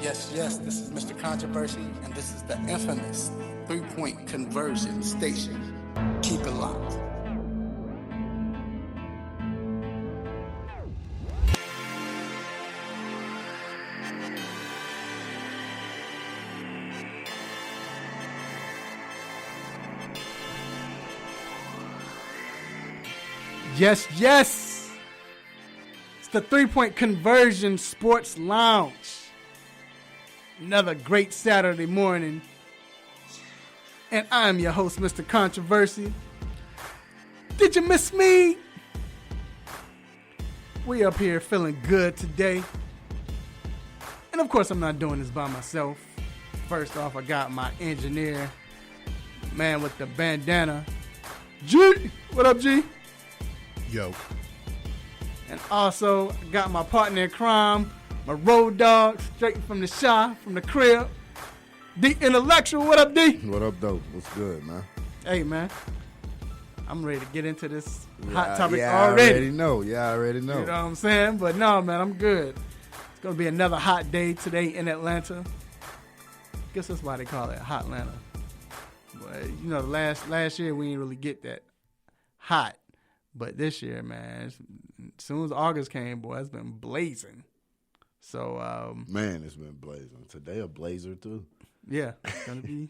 Yes, yes, this is Mr. Controversy, and this is the infamous three-point conversion station. Keep it locked. Yes, yes. It's the three-point conversion sports lounge. Another great Saturday morning. And I'm your host, Mr. Controversy. Did you miss me? We up here feeling good today. And of course, I'm not doing this by myself. First off, I got my engineer, man with the bandana. G, what up, G? Yo. And also got my partner in crime, my road dog, straight from the shop, from the crib. The intellectual, what up, D? What up, though? What's good, man? Hey, man. I'm ready to get into this hot topic already. I already know. Yeah, I already know. You know what I'm saying? But no, man, I'm good. It's going to be another hot day today in Atlanta. Guess that's why they call it Hot Atlanta. But, you know, last year we didn't really get that hot. But this year, man, as soon as August came, boy, it's been blazing. So, man, it's been blazing. Today a blazer, too. Yeah, it's going to be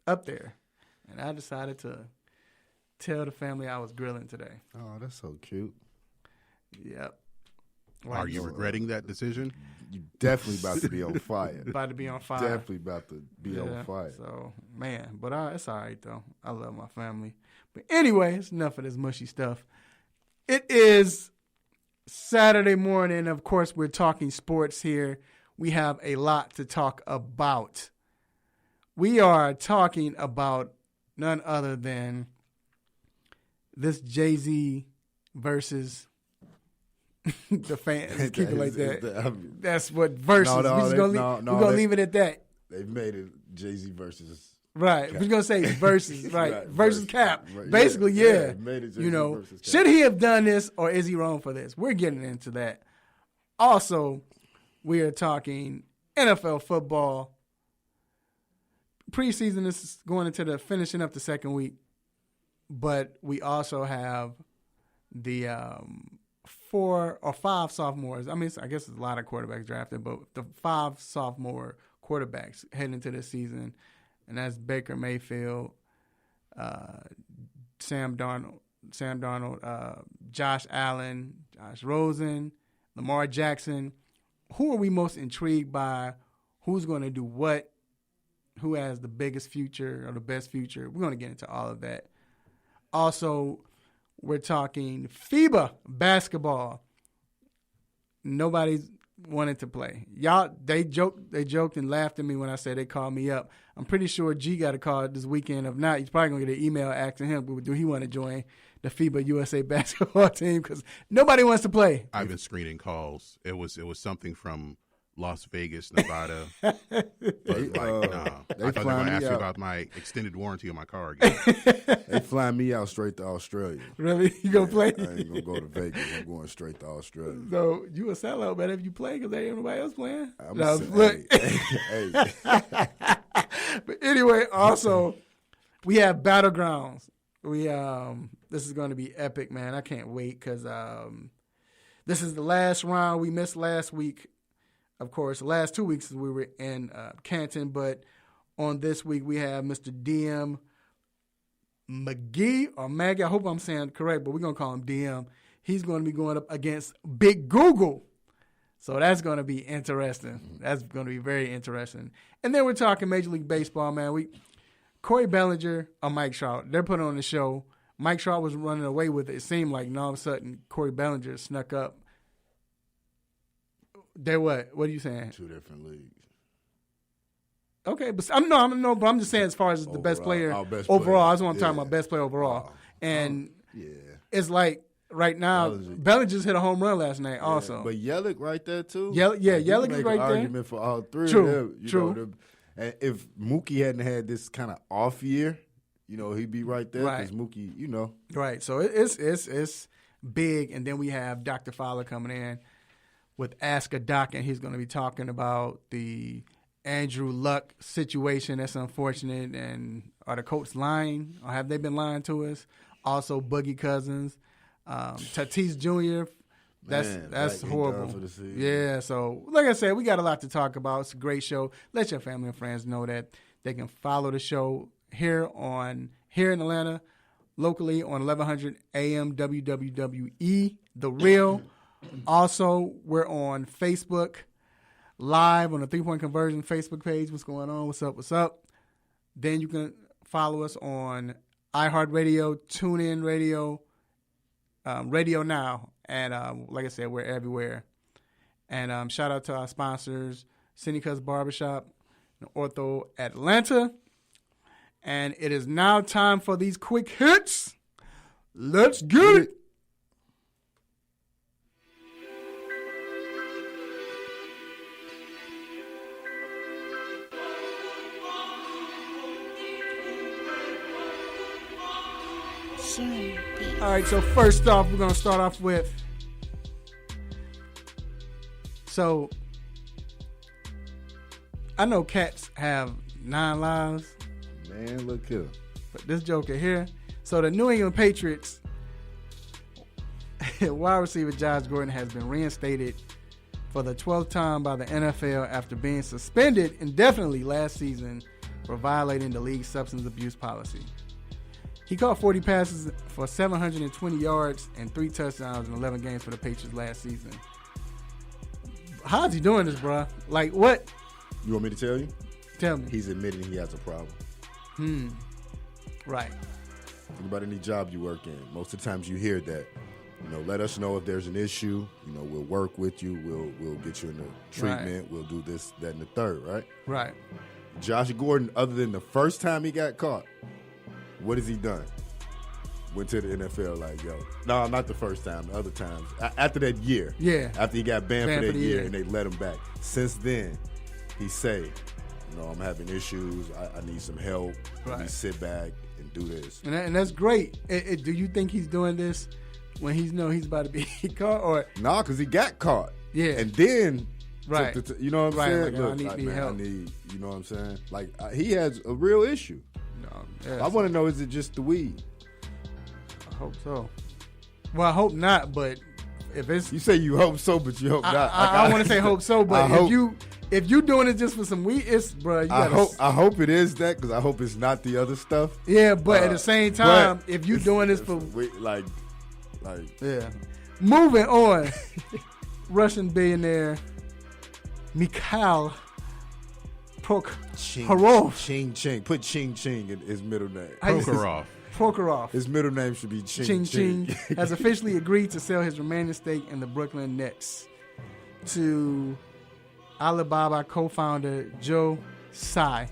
up there. And I decided to tell the family I was grilling today. Oh, that's so cute. Yep. Are you regretting that decision? You definitely about to be on fire. About to be on fire. Definitely about to be on fire. So, man, but it's all right, though. I love my family. But anyway, it's enough of this mushy stuff. It is Saturday morning. Of course, we're talking sports here. We have a lot to talk about. We are talking about none other than this Jay-Z versus the fans. Keep it like that. That's what versus. We're going to leave it at that. They've made it Jay-Z versus Right. Cap. We're going to say versus, right. Versus Cap. Right. Basically, yeah. Made it You know, versus Cap. should he have done this or is he wrong for this? We're getting into that. Also, we are talking NFL football. Preseason is going into the finishing up the second week, but we also have the 4 or 5 sophomores. I mean, I guess there's a lot of quarterbacks drafted, but the 5 sophomore quarterbacks heading into this season. And that's Baker Mayfield, Sam Darnold, Josh Allen, Josh Rosen, Lamar Jackson. Who are we most intrigued by? Who's going to do what? Who has the biggest future or the best future? We're going to get into all of that. Also, we're talking FIBA basketball. Nobody's wanted to play. Y'all, they joked and laughed at me when I said they called me up. I'm pretty sure G got a call this weekend. If not, he's probably going to get an email asking him, do he want to join the FIBA USA basketball team? Because nobody wants to play. I've been screening calls. It was something from Las Vegas, Nevada. But nah. I thought they were going to ask me about my extended warranty on my car again. They flying me out straight to Australia. Really? You going to play? I ain't going to go to Vegas. I'm going straight to Australia. So you a sellout, man, if you play because there ain't nobody else playing? Look. Hey. But anyway, also, we have Battlegrounds. This is going to be epic, man. I can't wait because this is the last round. We missed last week. Of course, the last 2 weeks we were in Canton, but on this week we have Mr. DM McGee or Maggie. I hope I'm saying it correct, but we're going to call him DM. He's going to be going up against Big Google. So that's going to be interesting. That's going to be very interesting. And then we're talking Major League Baseball, man. Corey Bellinger or Mike Trout, they're putting on the show. Mike Trout was running away with it. It seemed like, and all of a sudden, Corey Bellinger snuck up. They're what? What are you saying? 2 different leagues. Okay, but I'm just saying as far as the best player overall. That's what I'm talking about, best player overall. And it's like right now, Bellinger just hit a home run last night also. But Yelich right there too. Yelich is right there. Argument for all three True, of them. true. And if Mookie hadn't had this kind of off year, he'd be right there because Mookie, Right. So it's big. And then we have Dr. Fowler coming in with Ask a Doc, and he's going to be talking about the Andrew Luck situation. That's unfortunate. And are the Colts lying, or have they been lying to us? Also, Boogie Cousins, Tatis Jr. That's horrible. Yeah, so like I said, we got a lot to talk about. It's a great show. Let your family and friends know that they can follow the show here in Atlanta, locally on 1100 AM WWWE, The Real. Also, we're on Facebook Live on the 3 Point Conversion Facebook page. What's going on? What's up? What's up? Then you can follow us on iHeartRadio, TuneIn Radio, Radio Now. And like I said, we're everywhere. And shout out to our sponsors, Seneca's Barbershop and Ortho Atlanta. And it is now time for these quick hits. Let's get it. All right, so first off, we're going to start off with, so I know cats have 9 lives. Man, look here. But this joker here, so the New England Patriots wide receiver Josh Gordon has been reinstated for the 12th time by the NFL after being suspended indefinitely last season for violating the league's substance abuse policy. He caught 40 passes for 720 yards and 3 touchdowns in 11 games for the Patriots last season. How's he doing this, bro? Like, what? You want me to tell you? Tell me. He's admitting he has a problem. Right. Think about any job you work in. Most of the times you hear that. Let us know if there's an issue. We'll work with you. We'll get you in the treatment. Right. We'll do this, that, and the third, right? Right. Josh Gordon, other than the first time he got caught, what has he done? Went to the NFL like, yo. No, not the first time. The other times. After that year. Yeah. After he got banned for that year and they let him back. Since then, he say, I'm having issues. I need some help. Right. Let me sit back and do this. And that's great. Do you think he's doing this when he's about to be caught? Or no, because he got caught. Yeah. And then, right. You know what I'm saying? Like, look, I need help. You know what I'm saying? Like, he has a real issue. I want to know, is it just the weed? I hope so. Well, I hope not, but if it's... You say you hope so, but you hope not. I want to say hope so, but if you doing it just for some weed, it's, bro, you gotta... I hope it is that, because I hope it's not the other stuff. Yeah, but at the same time, if you doing this for... Like... Yeah. Moving on. Russian billionaire Mikhail Prokhorov. Ching Ching. Put Ching Ching in his middle name. Prokhorov. His middle name should be Ching Ching. Has officially agreed to sell his remaining stake in the Brooklyn Nets to Alibaba co-founder Joe Tsai.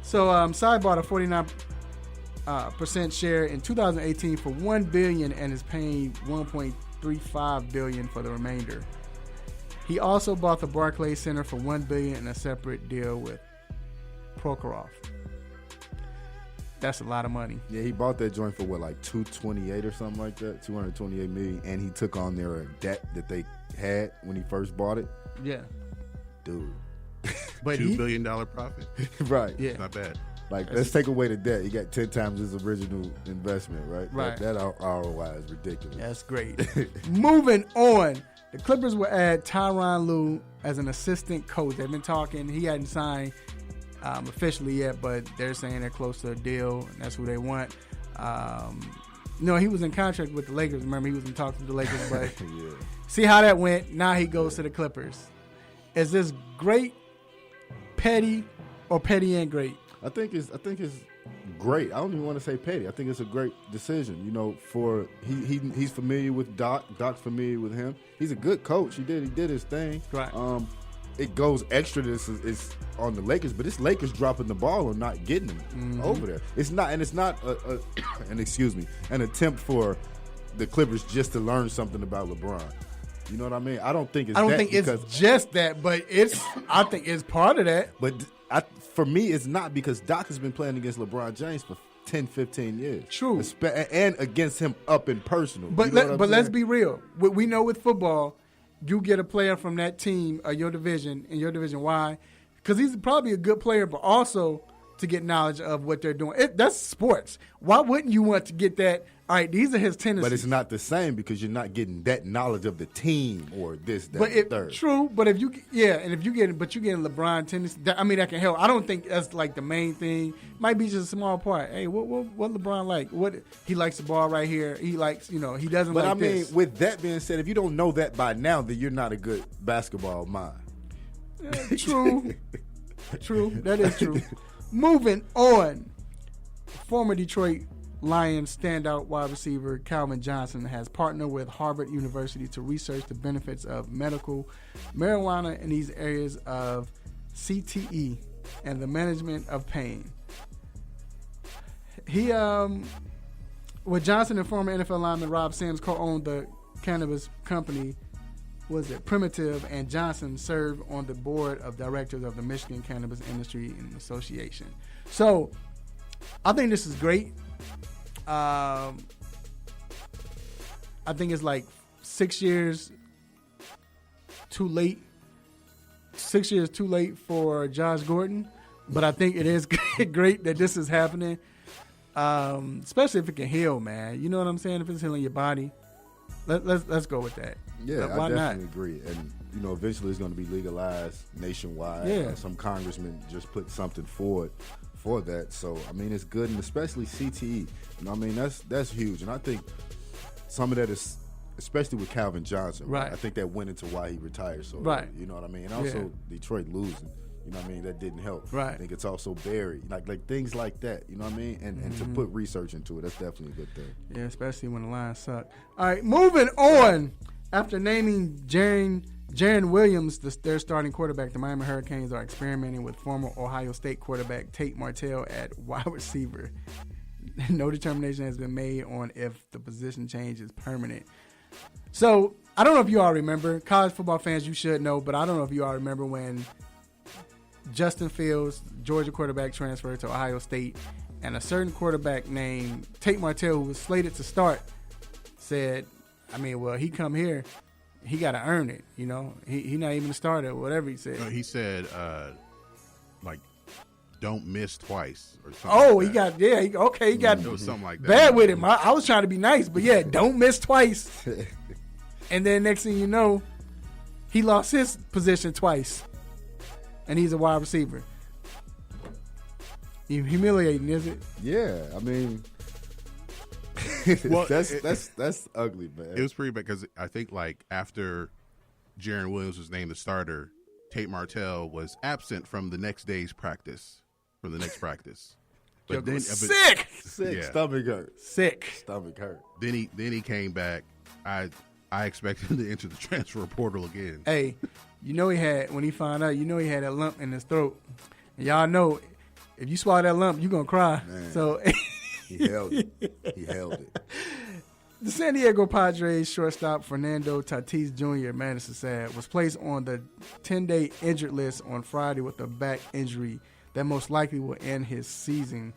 So Tsai bought a 49% share in 2018 for $1 billion and is paying $1.35 billion for the remainder. He also bought the Barclays Center for $1 billion in a separate deal with Prokhorov. That's a lot of money. Yeah, he bought that joint for what, like $228 or something like that, $228 million, and he took on their debt that they had when he first bought it. Yeah, dude. But $2 billion profit. Right. Yeah, not bad. Like, let's take away the debt. He got 10 times his original investment, right? Right. That ROI is ridiculous. That's great. Moving on. The Clippers will add Tyronn Lue as an assistant coach. They've been talking. He hadn't signed officially yet, but they're saying they're close to a deal, and that's who they want. No, he was in contract with the Lakers. Remember, he was in talks with the Lakers, but yeah. See how that went. Now he goes to the Clippers. Is this great, petty, or petty and great? I think it's great. I don't even want to say petty. I think it's a great decision. For he's familiar with Doc. Doc's familiar with him. He's a good coach. He did his thing. Right. It goes extra. This is on the Lakers, but it's Lakers dropping the ball and not getting them over there. It's not an attempt for the Clippers just to learn something about LeBron. You know what I mean? I don't think it's just that, but I think it's part of that. But for me, it's not, because Doc has been playing against LeBron James for 10, 15 years. True. And against him up in personal. But let's be real. We know with football, you get a player from that team, your division, in your division. Why? Because he's probably a good player, but also to get knowledge of what they're doing. That's sports. Why wouldn't you want to get that? All right, these are his tendencies. But it's not the same because you're not getting that knowledge of the team or this, that, third. True, but if you getting LeBron tendencies, that can help. I don't think that's like the main thing. Might be just a small part. Hey, what LeBron like? What he likes the ball right here. He likes, he doesn't. But like this. With that being said, if you don't know that by now, then you're not a good basketball mind. True, true. That is true. Moving on, former Detroit Lions standout wide receiver Calvin Johnson has partnered with Harvard University to research the benefits of medical marijuana in these areas of CTE and the management of pain. With Johnson and former NFL lineman Rob Sims co-owned the cannabis company, Primitive, and Johnson served on the board of directors of the Michigan Cannabis Industry Association. So, I think this is great. I think it's like 6 years too late. 6 years too late for Josh Gordon, but I think it is great that this is happening, especially if it can heal, man. You know what I'm saying? If it's healing your body, let's go with that. Yeah, I definitely agree. And, eventually it's going to be legalized nationwide. Yeah. Some congressman just put something forward for that. So, it's good, and especially CTE. That's huge. And I think some of that is, especially with Calvin Johnson, right? I think that went into why he retired so right. early, you know what I mean? And also Detroit losing, that didn't help. Right. I think it's also Barry, like things like that, you know what I mean? And to put research into it, that's definitely a good thing. Yeah, especially when the Lions suck. All right, moving on. After naming Jaron Williams their starting quarterback, the Miami Hurricanes are experimenting with former Ohio State quarterback Tate Martell at wide receiver. No determination has been made on if the position change is permanent. So, I don't know if you all remember. College football fans, you should know, but I don't know if you all remember when Justin Fields, Georgia quarterback, transferred to Ohio State, and a certain quarterback named Tate Martell, who was slated to start, said, he come here, he got to earn it, He not even a starter, whatever he said. He said, don't miss twice or something. Oh, like he got it was something like that. Bad with him. I was trying to be nice, but yeah, don't miss twice. And then next thing you know, he lost his position twice, and he's a wide receiver. Humiliating, is it? Yeah, well, that's ugly, man. It was pretty bad because I think after Jaron Williams was named the starter, Tate Martell was absent from the next day's practice. But then sick, yeah. Stomach hurt. Then he came back. I expected him to enter the transfer portal again. Hey, when he found out, he had that lump in his throat. And y'all know, if you swallow that lump, you're gonna cry. Man. So he held it. The San Diego Padres shortstop Fernando Tatis Jr., man, this is sad, was placed on the 10-day injured list on Friday with a back injury that most likely will end his season,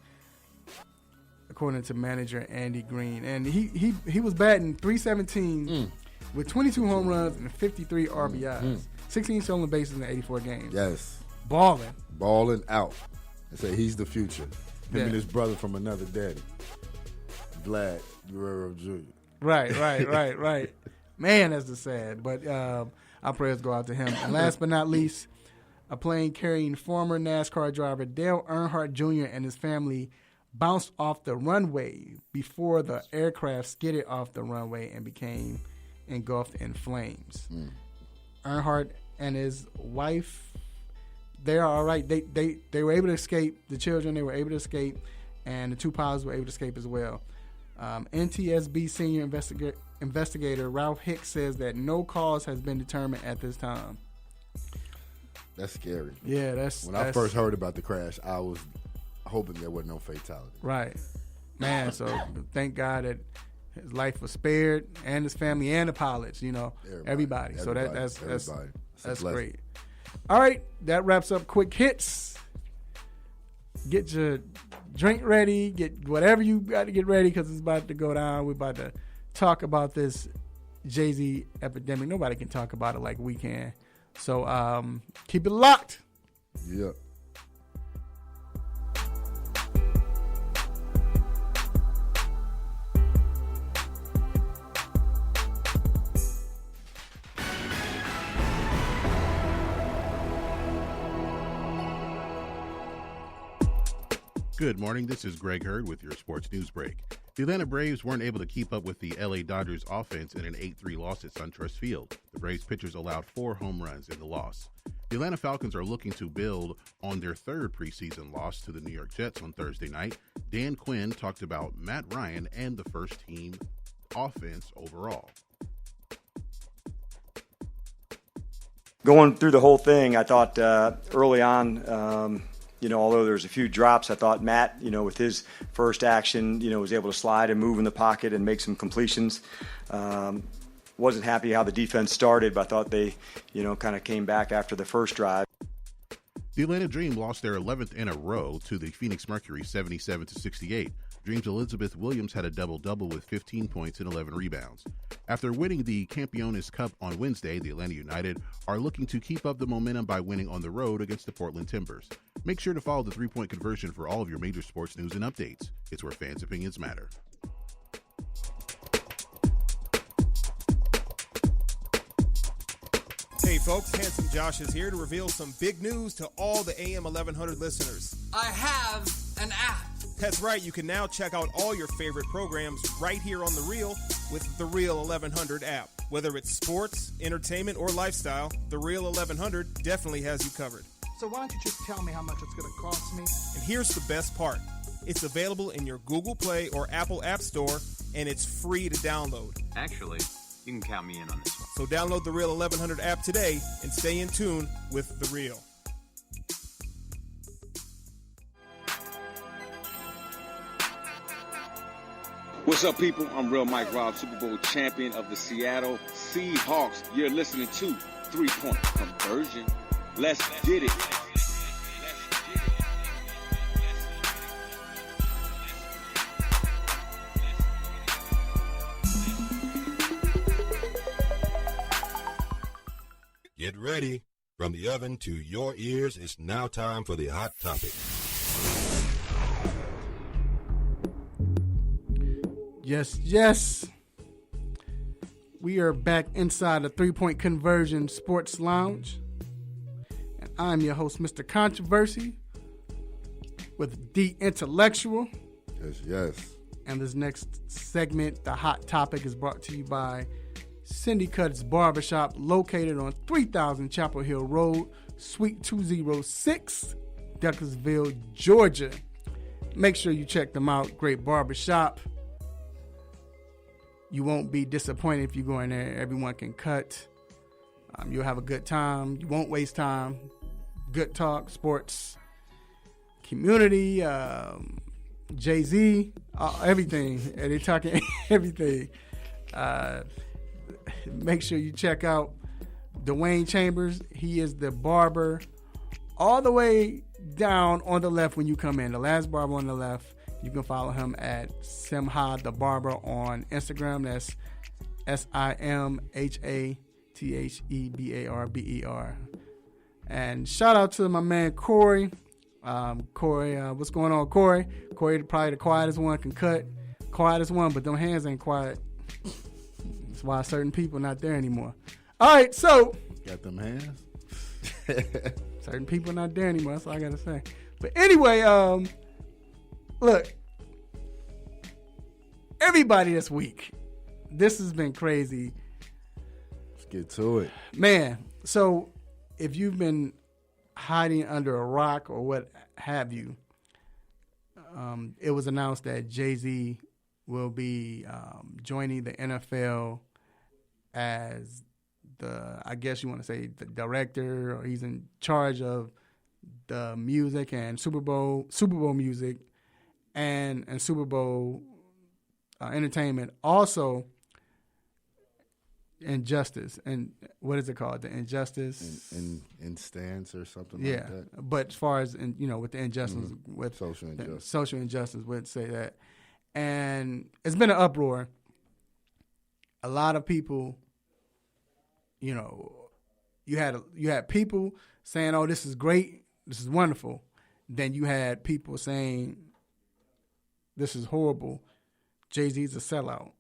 according to manager Andy Green. And he was batting .317 with 22 home runs and 53 RBIs, 16 stolen bases in 84 games. Yes. Balling out. They say he's the future. Him and his brother from another daddy, Vlad Guerrero Jr. Right. Man, that's the sad. But our prayers go out to him. And last but not least, a plane carrying former NASCAR driver Dale Earnhardt Jr. and his family bounced off the runway before the aircraft skidded off the runway and became engulfed in flames. Earnhardt and his wife, they are all right. They were able to escape. The children, they were able to escape, and the two pilots were able to escape as well. NTSB senior investigator Ralph Hicks says that no cause has been determined at this time. That's scary. Yeah, When I first heard about the crash, I was hoping there was no fatality. Right. Man, so thank God that his life was spared, and his family and the pilots, everybody. So that's great. All right, that wraps up Quick Hits. Get your drink ready, get whatever you got to get ready because it's about to go down. We're about to talk about this Jay-Z epidemic. Nobody can talk about it like we can. So keep it locked. Yep. Good morning. This is Greg Hurd with your sports news break. The Atlanta Braves weren't able to keep up with the LA Dodgers offense in an 8-3 loss at SunTrust Field. The Braves pitchers allowed 4 home runs in the loss. The Atlanta Falcons are looking to build on their third preseason loss to the New York Jets on Thursday night. Dan Quinn talked about Matt Ryan and the first team offense overall. Going through the whole thing, I thought early on, although there's a few drops, I thought Matt, with his first action, was able to slide and move in the pocket and make some completions. Wasn't happy how the defense started, but I thought they, kind of came back after the first drive. The Atlanta Dream lost their 11th in a row to the Phoenix Mercury 77-68. Dream's Elizabeth Williams had a double-double with 15 points and 11 rebounds. After winning the Campeones Cup on Wednesday, the Atlanta United are looking to keep up the momentum by winning on the road against the Portland Timbers. Make sure to follow the 3-Point Conversion for all of your major sports news and updates. It's where fans' opinions matter. Hey folks, Handsome Josh is here to reveal some big news to all the AM 1100 listeners. I have an app. That's right, you can now check out all your favorite programs right here on The Real with The Real 1100 app. Whether it's sports, entertainment, or lifestyle, The Real 1100 definitely has you covered. So why don't you just tell me how much it's going to cost me? And here's the best part. It's available in your Google Play or Apple App Store, and it's free to download. Actually, you can count me in on this one. So download the Real 1100 app today and stay in tune with The Real. What's up, people? I'm Real Mike Robb, Super Bowl champion of the Seattle Seahawks. You're listening to 3-Point Conversion. Let's get it. Get ready. From the oven to your ears, it's now time for the Hot Topic. Yes. We are back inside the 3-Point Conversion Sports Lounge. And I'm your host, Mr. Controversy, with The Intellectual. Yes. And this next segment, the Hot Topic, is brought to you by Cindy Cutts Barbershop, located on 3000 Chapel Hill Road, Suite 206, Douglasville, Georgia. Make sure you check them out. Great barbershop. You won't be disappointed if you go in there. Everyone can cut. You'll have a good time. You won't waste time. Good talk, sports, community, Jay-Z, everything. And they're talking everything. Make sure you check out Dwayne Chambers. He is the barber all the way down on the left when you come in. The last barber on the left. You can follow him at Simha the Barber on Instagram. That's SIMHATHEBARBER. And shout out to my man Corey. Corey, what's going on, Corey? Corey probably the quietest one, can cut. Quietest one, but them hands ain't quiet. That's why certain people not there anymore. All right, so. Got them hands? Certain people not there anymore. That's all I got to say. But anyway, look, everybody this week, this has been crazy. Let's get to it. Man, so if you've been hiding under a rock or what have you, it was announced that Jay-Z will be joining the NFL as I guess you want to say the director, or he's in charge of the music and Super Bowl music. And Super Bowl entertainment. Also, Injustice. And what is it called? The Injustice? In stance or something like that. Yeah. But as far as, with the injustice, with social injustice would say that. And it's been an uproar. a lot of people, you know, you had people saying, "Oh, this is great, this is wonderful." Then you had people saying, "This is horrible. Jay-Z's a sellout."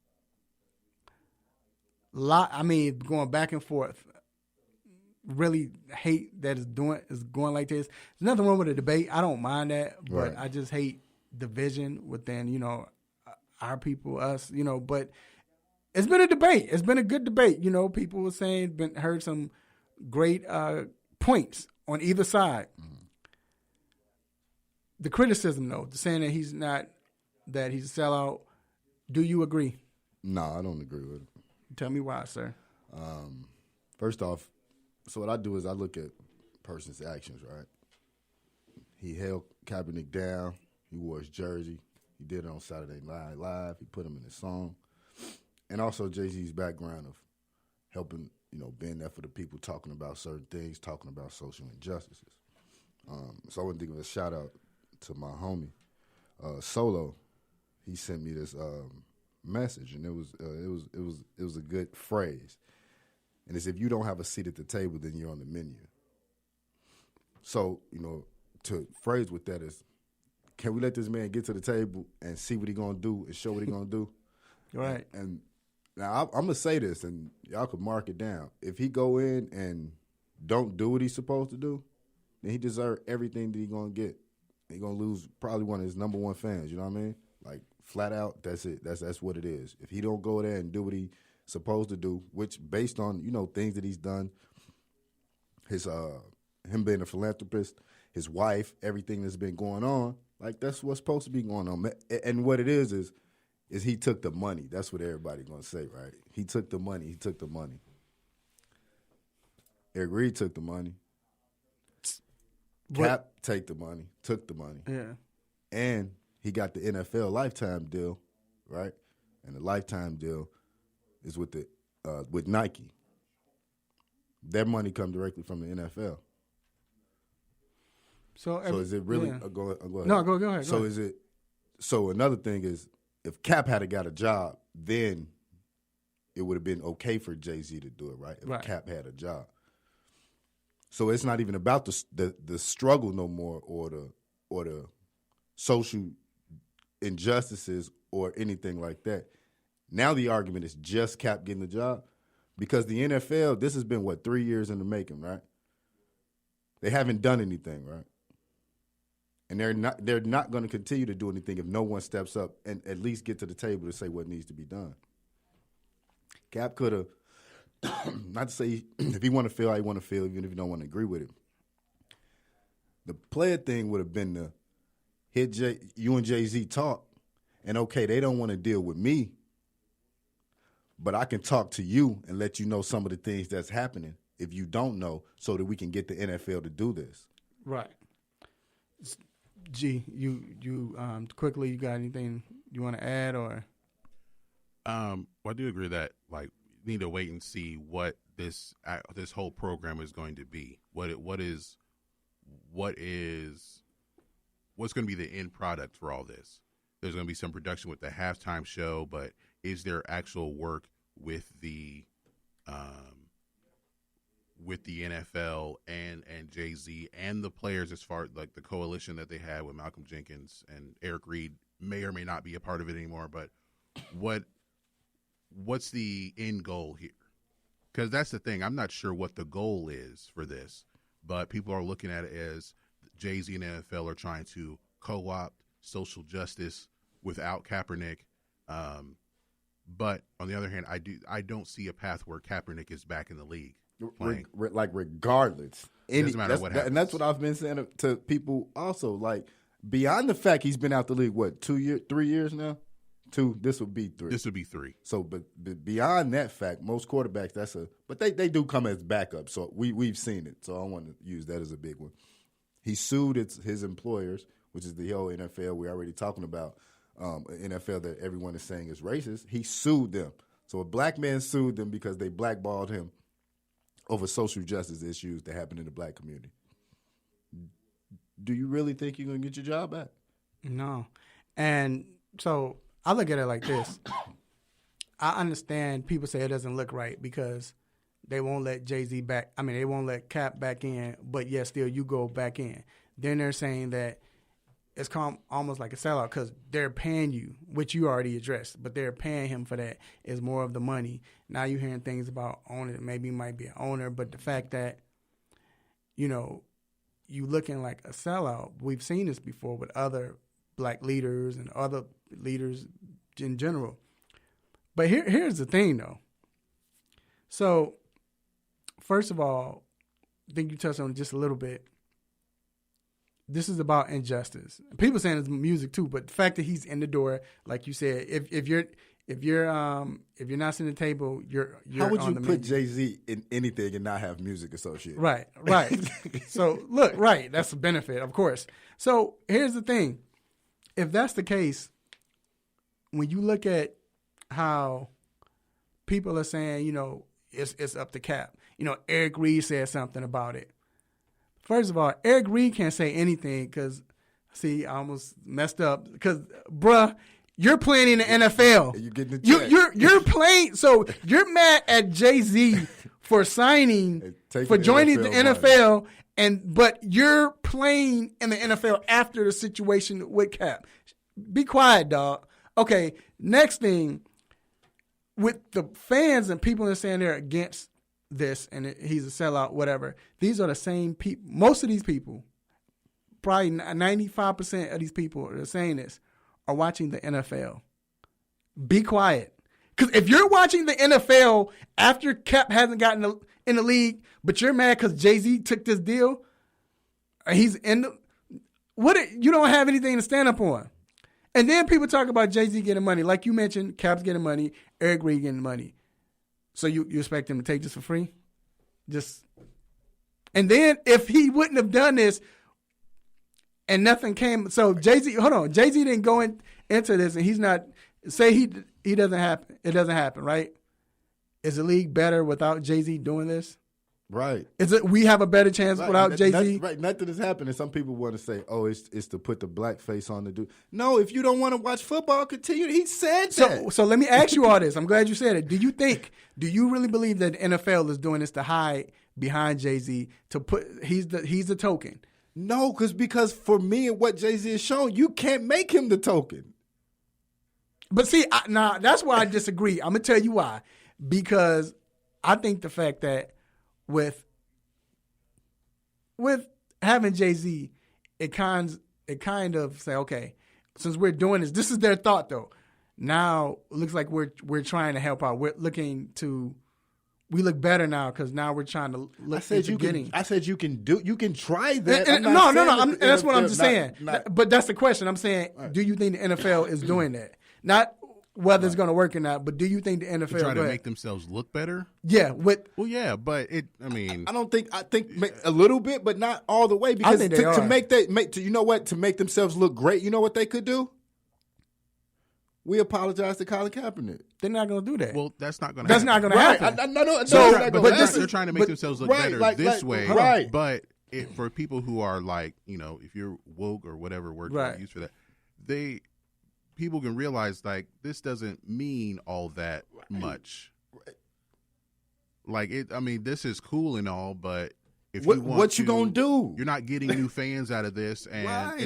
Going back and forth. Really hate that it's going like this. There's nothing wrong with the debate. I don't mind that, but I just hate division within, you know, our people, us, you know. But it's been a debate. It's been a good debate. You know, people were saying, heard some great points on either side. Mm-hmm. The criticism, though, saying that he's a sellout. Do you agree? No, I don't agree with it. Tell me why, sir. First off, so what I do is I look at person's actions, right? He held Kaepernick down. He wore his jersey. He did it on Saturday Night Live. He put him in his song. And also Jay-Z's background of helping, you know, being there for the people, talking about certain things, talking about social injustices. So I want to give a shout out to my homie, Solo. He sent me this message, and it was a good phrase. And it's, if you don't have a seat at the table, then you're on the menu. So, you know, to phrase with that is, can we let this man get to the table and see what he's going to do and show what he's going to do? Right. And now I'm going to say this, and y'all could mark it down. If he go in and don't do what he's supposed to do, then he deserves everything that he's going to get. He's going to lose probably one of his number one fans, you know what I mean? Like, flat out, that's it. That's what it is. If he don't go there and do what he supposed to do, which based on, you know, things that he's done, his him being a philanthropist, his wife, everything that's been going on, like, that's what's supposed to be going on. And what it is he took the money. That's what everybody's going to say, right? He took the money. Eric Reed took the money. Cap took the money. Yeah. And he got the NFL lifetime deal, right? And the lifetime deal is with Nike. Their money comes directly from the NFL. So is it really? Yeah. Go ahead. No, go ahead. So is it? So another thing is, if Cap had got a job, then it would have been okay for Jay-Z to do it, right? If Cap had a job. So it's not even about the struggle no more, or the social injustices or anything like that. Now the argument is just Cap getting the job, because the NFL, this has been 3 years in the making, right? They haven't done anything, right? And they're not going to continue to do anything if no one steps up and at least get to the table to say what needs to be done. Cap could have, not to say if he want to feel how he want to feel, even if you don't want to agree with it. The player thing would have been to hit you and Jay-Z talk, and okay, they don't want to deal with me, but I can talk to you and let you know some of the things that's happening if you don't know, so that we can get the NFL to do this. Right. G, you quickly, you got anything you want to add, or? Well, I do agree that, like, we need to wait and see what this whole program is going to be. What's going to be the end product for all this? There's going to be some production with the halftime show, but is there actual work with the NFL and Jay-Z and the players, as far as like the coalition that they had with Malcolm Jenkins and Eric Reed may or may not be a part of it anymore, but what's the end goal here? Because that's the thing. I'm not sure what the goal is for this, but people are looking at it as Jay-Z and the NFL are trying to co-opt social justice without Kaepernick. But on the other hand, I don't see a path where Kaepernick is back in the league. Like regardless, doesn't matter what happens. And that's what I've been saying to people also. Like, beyond the fact he's been out the league, 3 years now? 2. This would be 3. This would be 3. So, but beyond that fact, most quarterbacks but they do come as backup. So we've seen it. So I want to use that as a big one. He sued his employers, which is the whole NFL. We're already talking about NFL that everyone is saying is racist. He sued them. So a black man sued them because they blackballed him over social justice issues that happen in the black community. Do you really think you're going to get your job back? No. And so I look at it like this. I understand people say it doesn't look right because they won't let Jay-Z back. I mean, they won't let Cap back in, but yet still you go back in. Then they're saying that it's almost like a sellout because they're paying you, which you already addressed, but they're paying him for that. Is more of the money. Now you're hearing things about owner. Maybe he might be an owner, but the fact that, you looking like a sellout, we've seen this before with other black leaders and other leaders in general. But here's the thing, though. So, first of all, I think you touched on it just a little bit. This is about injustice. People saying it's music too, but the fact that he's in the door, like you said, if you're not sitting at the table, you're How would on you the put menu. Jay-Z in anything and not have music associated? Right. So look, right, that's a benefit, of course. So here's the thing: if that's the case, when you look at how people are saying, it's up to Cap. Eric Reed said something about it. First of all, Eric Reed can't say anything because, see, I almost messed up because, bruh, you're playing in the NFL. You getting the check. You're playing. So you're mad at Jay-Z for signing, for joining the NFL, but you're playing in the NFL after the situation with Cap. Be quiet, dog. Okay, next thing, with the fans and people that are saying they're against this and he's a sellout, whatever, these are the same people. Most of these people, probably 95% of these people that are saying this, are watching the NFL. Be quiet. Because if you're watching the NFL after Cap hasn't gotten in the league, but you're mad because Jay-Z took this deal, he's in the, you don't have anything to stand up on. And then people talk about Jay-Z getting money. Like you mentioned, Cap's getting money, Eric Reed getting money. So you expect him to take this for free? And then if he wouldn't have done this and nothing came, so Jay-Z didn't go into this and he's not, say he doesn't happen, it doesn't happen, right? Is the league better without Jay-Z doing this? Right. We have a better chance without Jay-Z? Right. Nothing is happening. Some people want to say, it's to put the black face on the dude. No, if you don't want to watch football, continue. He said that. So let me ask you all this. I'm glad you said it. Do you really believe that the NFL is doing this to hide behind Jay-Z to put, he's the token? No, because for me and what Jay-Z has shown, you can't make him the token. But see, that's why I disagree. I'm going to tell you why. Because I think the fact that with having Jay-Z, it kind of say, okay, since we're doing this is their thought though. Now it looks like we're trying to help out. We look better now because now we're trying to look. I said you can try that. That's what I'm just saying. But that's the question. I'm saying, do you think the NFL is doing that? Not whether it's going to work or not, but do you think the NFL is trying to make themselves look better? Yeah. but I think a little bit, but not all the way. Because to make themselves look great, you know what they could do? We apologize to Colin Kaepernick. They're not going to do that. Well, that's not going to happen. That's not going to happen. They're trying to make themselves look better this way. Right. But for people who are like, if you're woke or whatever word you use for that, people can realize like this doesn't mean all that much. Like this is cool and all, but if what you gonna do? You're not getting new fans out of this, and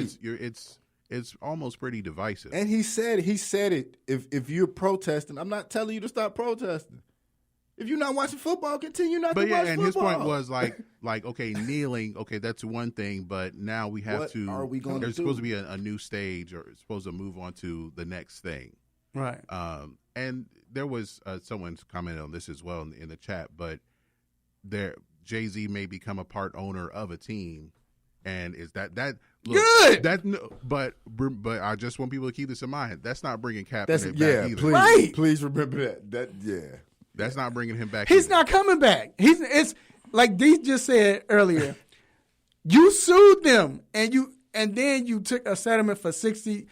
it's almost pretty divisive. And he said it. If you're protesting, I'm not telling you to stop protesting. If you're not watching football, continue not to watch football. And his point was like okay, kneeling, okay, that's one thing, but now we have to. What are we going to do? There's supposed to be a new stage, or it's supposed to move on to the next thing, right? And there was someone's commented on this as well in the chat, but Jay-Z may become a part owner of a team, and is that good? But I just want people to keep this in mind. That's not bringing Kaepernick back either. Please remember that. That's not bringing him back. He's not coming back. It's like Dee just said earlier. You sued them, and then you took a settlement for $60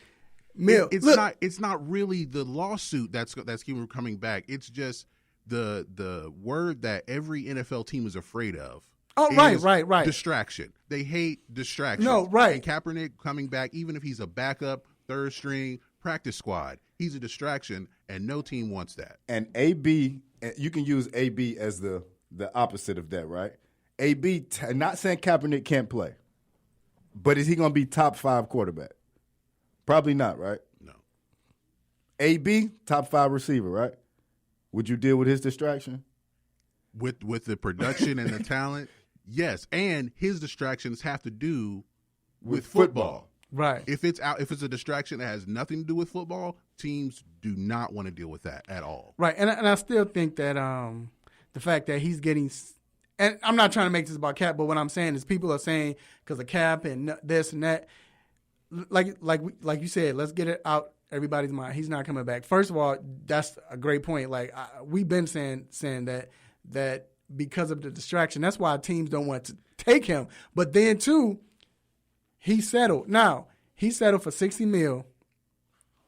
million. It's not really the lawsuit that's keeping coming back. It's just the word that every NFL team is afraid of. Oh, right. Distraction. They hate distraction. No, right. And Kaepernick coming back, even if he's a backup, third string, practice squad, he's a distraction, and no team wants that. And AB, you can use AB as the opposite of that, right? AB, not saying Kaepernick can't play, but is he going to be top 5 quarterback? Probably not, right? No. AB, top 5 receiver, right? Would you deal with his distraction? With the production and the talent, yes. And his distractions have to do with football. Right. If it's a distraction that has nothing to do with football, teams do not want to deal with that at all. Right. And I still think that the fact that he's getting, and I'm not trying to make this about Cap, but what I'm saying is people are saying because of Cap and this and that, like you said, let's get it out everybody's mind. He's not coming back. First of all, that's a great point. Like we've been saying that because of the distraction, that's why teams don't want to take him. But then too, he settled. Now, he settled for $60 million.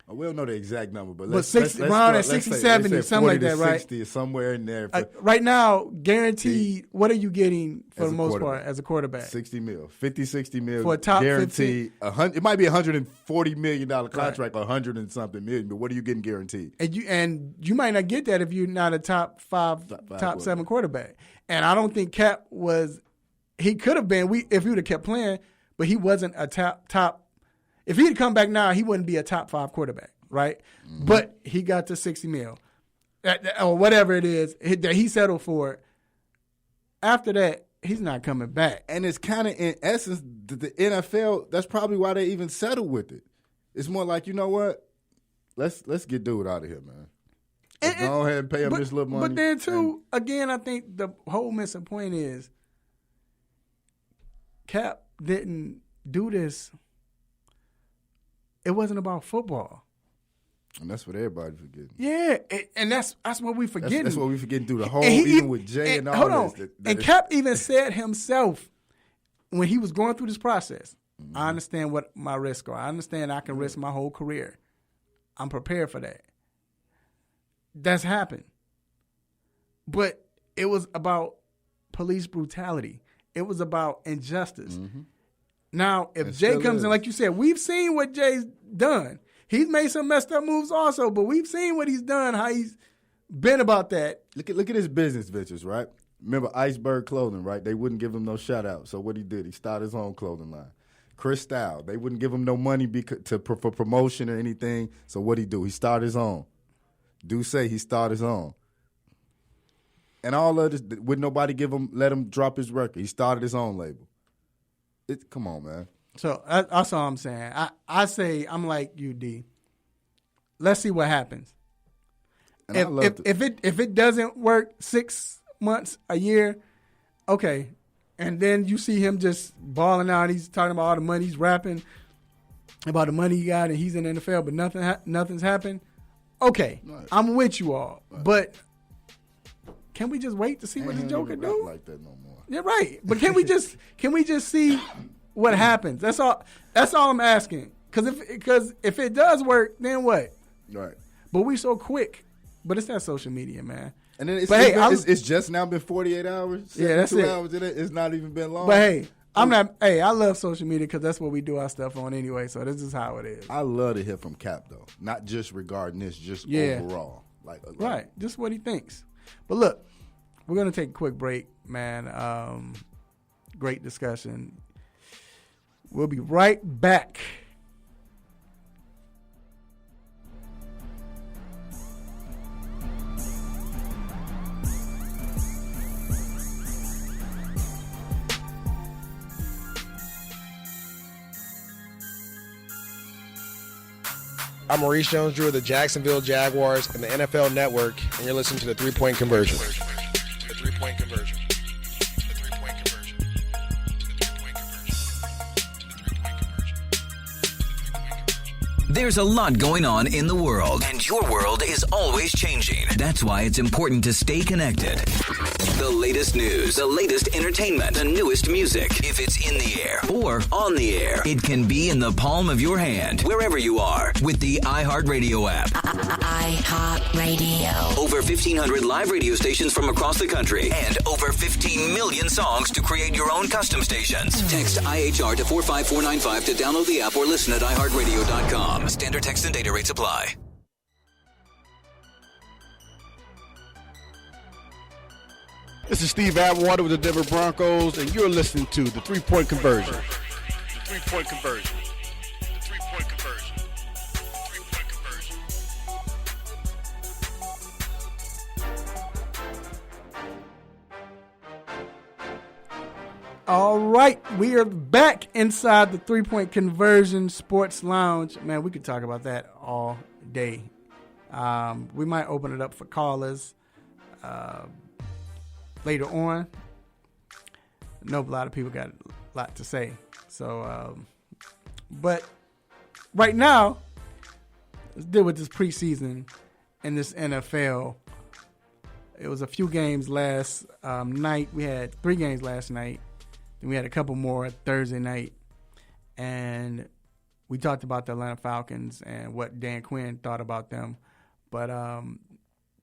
We don't know the exact number, but let's around at 60, 70, something like that, right? 60 or somewhere in there. Right now, guaranteed, what are you getting for the most part as a quarterback? $60 million. 50, 60 million. For a top guaranteed. It might be $140 million contract or 100 and something million, but what are you getting guaranteed? And you might not get that if you're not a top 7 quarterback. And I don't think Cap was – he could have been if he would have kept playing, but he wasn't a top – if he'd come back now, he wouldn't be a top 5 quarterback, right? Mm-hmm. But he got to $60 million or whatever it is that he settled for. After that, he's not coming back. And it's kind of, in essence, the NFL, that's probably why they even settled with it. It's more like, you know what? Let's get dude out of here, man. Go ahead and pay him this little money. But then, too, again, I think the whole missing point is Cap didn't do this. It wasn't about football. And that's what everybody's forgetting. Yeah, and that's what we forgetting. That's what we forgetting through the whole, even with Jay and all this. And Cap even said himself when he was going through this process, I understand what my risks are. I understand I can risk my whole career. I'm prepared for that. That's happened. But it was about police brutality. It was about injustice. Mm-hmm. Now, if Jay comes in, like you said, we've seen what Jay's done. He's made some messed up moves also, but we've seen what he's done, how he's been about that. Look at his business ventures, right? Remember Iceberg Clothing, right? They wouldn't give him no shout out. So what he did, he started his own clothing line. Chris Style, they wouldn't give him no money for promotion or anything. So what he do? He started his own. He started his own. And all of this, would nobody let him drop his record? He started his own label. Come on, man. So that's all I'm saying. I say I'm like you, D. Let's see what happens. If it doesn't work 6 months, a year, okay. And then you see him just balling out. He's talking about all the money. He's rapping about the money he got, and he's in the NFL, but nothing's happened. Okay, right. I'm with you all, right. But can we just wait to see what the Joker do? Like that no more. Yeah, right. But can we just see what happens? That's all I'm asking. Because if it does work, then what? Right. But we so quick. But it's that social media, man. And then it's just now been 48 hours. Yeah, that's 2 hours in it. It's not even been long. But hey, I love social media because that's what we do our stuff on anyway. So this is how it is. I love to hear from Cap though, not just regarding this, just overall. Right, just what he thinks. But look, we're gonna take a quick break, man. Great discussion. We'll be right back. I'm Maurice Jones-Drew of the Jacksonville Jaguars and the NFL Network, and you're listening to The 3-Point Conversion. The 3-Point Conversion. The 3-Point Conversion. The 3-Point Conversion. There's a lot going on in the world, and your world is always changing. That's why it's important to stay connected. The latest news, the latest entertainment, the newest music. If it's in the air or on the air, it can be in the palm of your hand, wherever you are, with the iHeartRadio app. iHeartRadio. Over 1,500 live radio stations from across the country and over 15 million songs to create your own custom stations. Text IHR to 45495 to download the app or listen at iHeartRadio.com. Standard text and data rates apply. This is Steve Atwater with the Denver Broncos, and you're listening to the 3-Point Conversion. The 3-Point Conversion. The 3-Point Conversion. 3-Point Conversion. All right, we are back inside the 3-Point Conversion Sports Lounge. Man, we could talk about that all day. We might open it up for callers later on. I know a lot of people got a lot to say. So, but right now, let's deal with this preseason in this NFL. It was a few games last night. We had 3 games last night. Then we had a couple more Thursday night. And we talked about the Atlanta Falcons and what Dan Quinn thought about them. But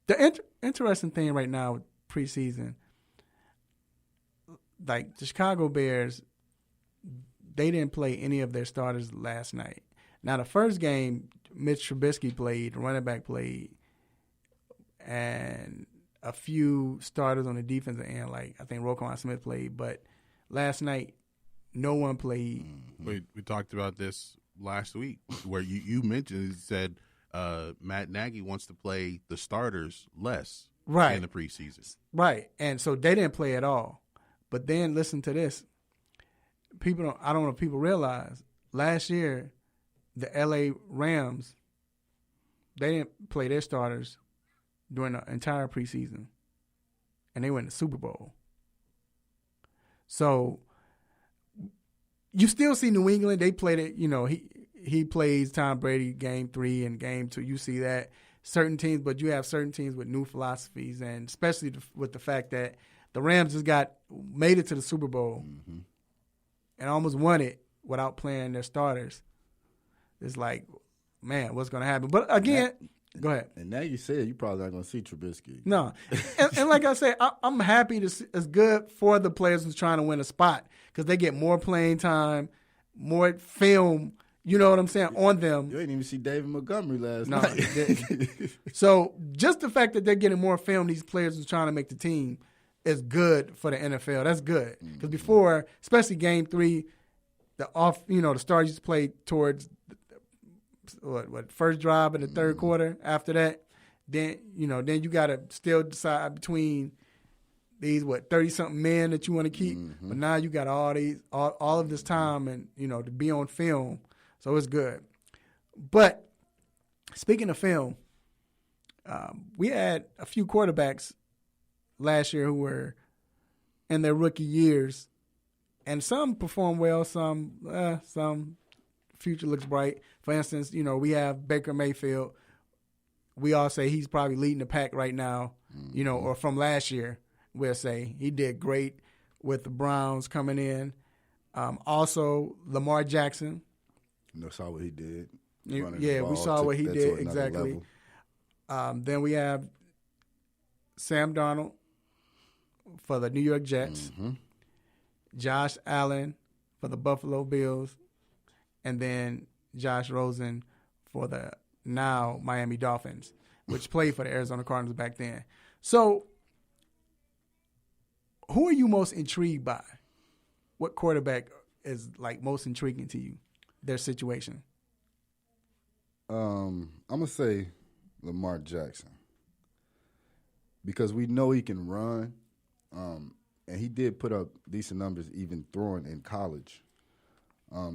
the interesting thing right now with preseason, like the Chicago Bears, they didn't play any of their starters last night. Now, the first game, Mitch Trubisky played, the running back played, and a few starters on the defensive end, like I think Roquan Smith played. But last night, no one played. We talked about this last week where you mentioned, said Matt Nagy wants to play the starters less in the preseason. Right, and so they didn't play at all. But then listen to this. I don't know if people realize, last year, the LA Rams, they didn't play their starters during the entire preseason. And they went to the Super Bowl. So you still see New England, they played it, he plays Tom Brady game 3 and game 2. You see that. Certain teams, but you have certain teams with new philosophies, and especially with the fact that the Rams just made it to the Super Bowl and almost won it without playing their starters. It's like, man, what's going to happen? But again, go ahead. And now you said you probably not going to see Trubisky. No. and like I said, I'm happy to see. It's good for the players who's trying to win a spot because they get more playing time, more film. You know what I'm saying, on them. You ain't even see David Montgomery last night. So just the fact that they're getting more film, these players who's trying to make the team, is good for the NFL. That's good. Because before, especially game 3, the stars used to play towards what first drive in the third quarter. After that, then you got to still decide between these 30-something men that you want to keep. But now you got all of this time and to be on film. So it's good. But speaking of film, we had a few quarterbacks last year who were in their rookie years, and some performed well, some future looks bright. For instance, we have Baker Mayfield. We all say he's probably leading the pack right now, or from last year, we'll say. He did great with the Browns coming in. Also, Lamar Jackson. Saw what he did. Yeah, we saw what he did, exactly. Then we have Sam Darnold for the New York Jets, Josh Allen for the Buffalo Bills, and then Josh Rosen for the now Miami Dolphins, which played for the Arizona Cardinals back then. So who are you most intrigued by? What quarterback is most intriguing to you? Their situation? I'm going to say Lamar Jackson because we know he can run, and he did put up decent numbers even throwing in college.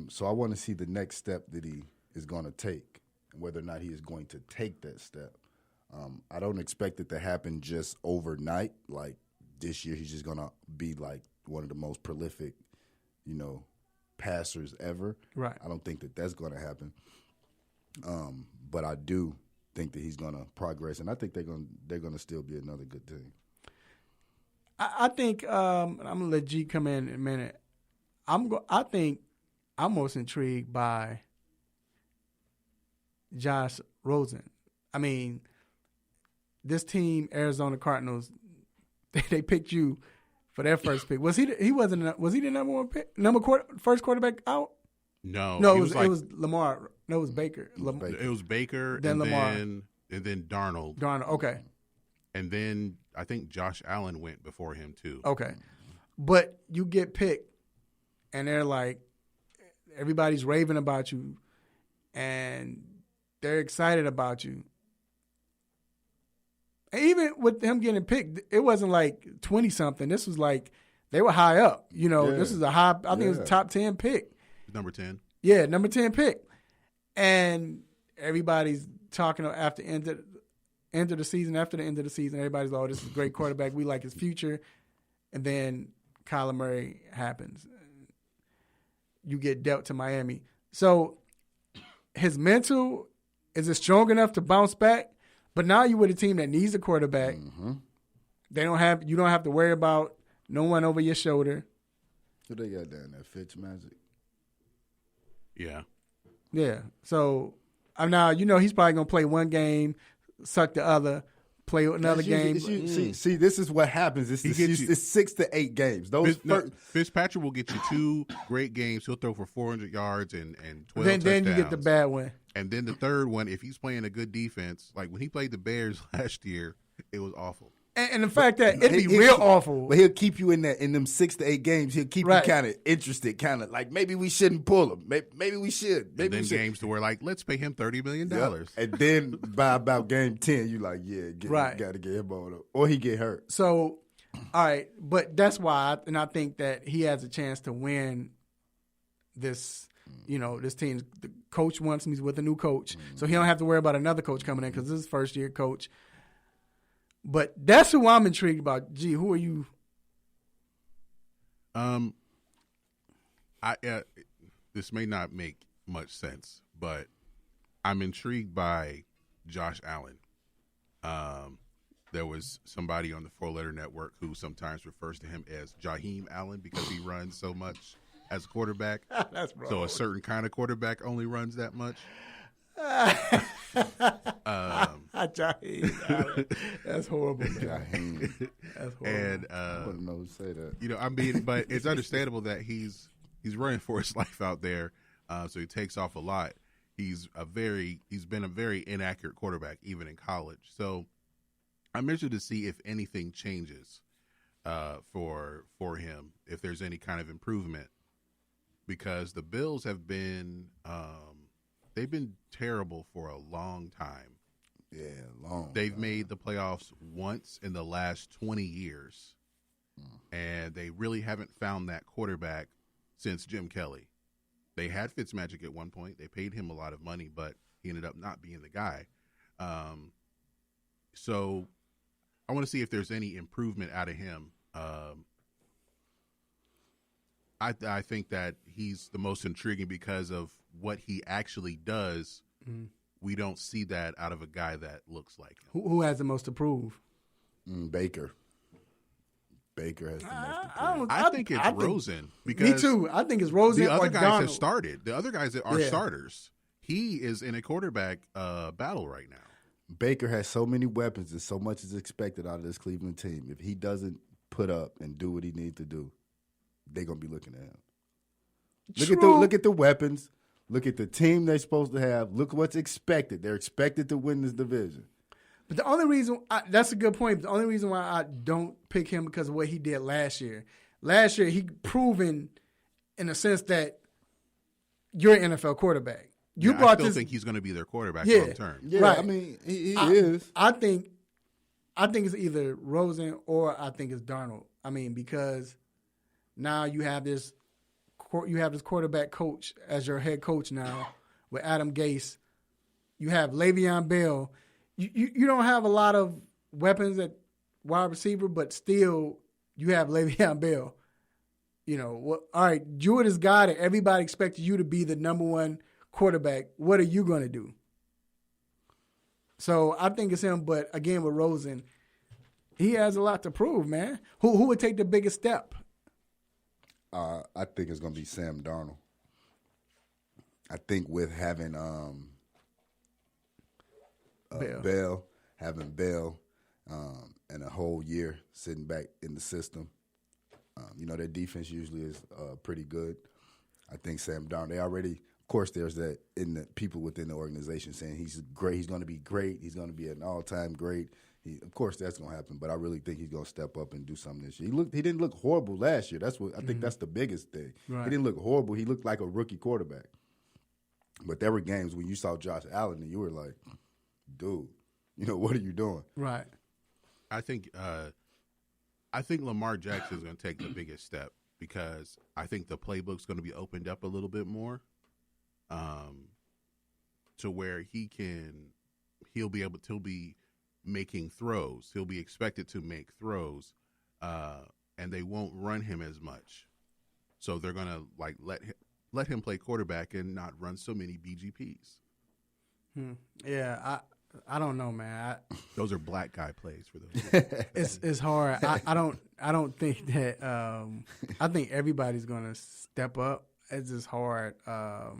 So I want to see the next step that he is going to take and whether or not he is going to take that step. I don't expect it to happen just overnight. Like this year, he's just going to be one of the most prolific, passers ever. Right. I don't think that that's going to happen. But I do think that he's going to progress, and I think they're going to still be another good team. I think I'm going to let G come in a minute. I think I'm most intrigued by Josh Rosen. I mean, this team, Arizona Cardinals, they picked you for their first pick. Was he the number one pick? First quarterback out? No. No, it was Lamar. No, it was Baker. It was Baker, then and Lamar. and then Darnold. Okay. And then I think Josh Allen went before him too. Okay. But you get picked, and they're like, everybody's raving about you, and they're excited about you. And even with him getting picked, it wasn't like 20-something. This was like they were high up. This is a high, I think it was a top 10 pick. Number 10. Yeah, number 10 pick. And everybody's talking after the end of the season, everybody's like, oh, this is a great quarterback. We like his future. And then Kyler Murray happens. You get dealt to Miami. So his mental, is it strong enough to bounce back? But now you with a team that needs a quarterback. Mm-hmm. You don't have to worry about no one over your shoulder. Who they got down there? Fitzmagic? Yeah. Yeah. So now he's probably gonna play one game, suck the other, play another game. See, this is what happens. It's 6 to 8 games. Fitzpatrick will get you 2 great games. He'll throw for 400 yards and 12 touchdowns. Then you get the bad one. And then the third one, if he's playing a good defense, like when he played the Bears last year, it was awful. And the fact that it'd be real awful. But he'll keep you in them 6 to 8 games. He'll keep you kind of interested, kind of like maybe we shouldn't pull him. Maybe we should. And then games to where like, let's pay him $30 million. Yep. And then by about game 10, you like, got to get him on, or he get hurt. So, all right, but that's why, I think that he has a chance to win this. This team, the coach wants him. He's with a new coach, so he don't have to worry about another coach coming in because this is first year coach. But that's who I'm intrigued about. Gee, who are you? This may not make much sense, but I'm intrigued by Josh Allen. There was somebody on the 4-letter network who sometimes refers to him as Jaheim Allen because he runs so much as a quarterback. That's wrong. So a certain kind of quarterback only runs that much. Jaheim, that's horrible. Jaheim. That's horrible. And I wouldn't know who say that. But it's understandable that he's running for his life out there. So he takes off a lot. He's been a very inaccurate quarterback even in college. So I'm interested to see if anything changes for him, if there's any kind of improvement, because the Bills have been they've been terrible for a long time. Yeah, long. They've made the playoffs once in the last 20 years, and they really haven't found that quarterback since Jim Kelly. They had Fitzmagic at one point. They paid him a lot of money, but he ended up not being the guy. So I want to see if there's any improvement out of him. I think that he's the most intriguing because of what he actually does. Mm. We don't see that out of a guy that looks like him. Who has the most to prove? Baker. Baker has the most to prove. I think it's Rosen. Because me too. I think it's Rosen. The other guys Donald. have started. The other guys that are starters. He is in a quarterback battle right now. Baker has so many weapons and so much is expected out of this Cleveland team. If he doesn't put up and do what he needs to do, they're gonna be looking at him. Look at the weapons. Look at the team they're supposed to have. Look what's expected. They're expected to win this division. But the only reason that's a good point. But the only reason why I don't pick him because of what he did last year. Last year he proven in a sense that you're an NFL quarterback. I still think he's going to be their quarterback long term. Yeah, right. I mean he is. I think it's either Rosen or I think it's Darnold. I mean because now you have this quarterback coach as your head coach now with Adam Gase. You have Le'Veon Bell. You don't have a lot of weapons at wide receiver, but still you have Le'Veon Bell. All right, you're this guy that everybody expected you to be the number one quarterback. What are you going to do? So I think it's him, but again with Rosen, he has a lot to prove, man. Who would take the biggest step? I think it's going to be Sam Darnold. I think with having Bell, and a whole year sitting back in the system, their defense usually is pretty good. I think Sam Darnold, they already Of course, there's that in the people within the organization saying he's great, he's going to be great, he's going to be an all-time great. Of course, that's going to happen, but I really think he's going to step up and do something this year. He didn't look horrible last year. That's what I think. That's the biggest thing. Right. He didn't look horrible. He looked like a rookie quarterback. But there were games when you saw Josh Allen and you were like, dude, what are you doing? Right. I think Lamar Jackson is going to take the biggest step because I think the playbook's going to be opened up a little bit more, to where he'll be making throws. He'll be expected to make throws, and they won't run him as much. So they're going to let him play quarterback and not run so many BGPs. Yeah, I don't know, man. Those are black guy plays for those. It's hard. I don't think that. I think everybody's gonna step up. It's just hard. I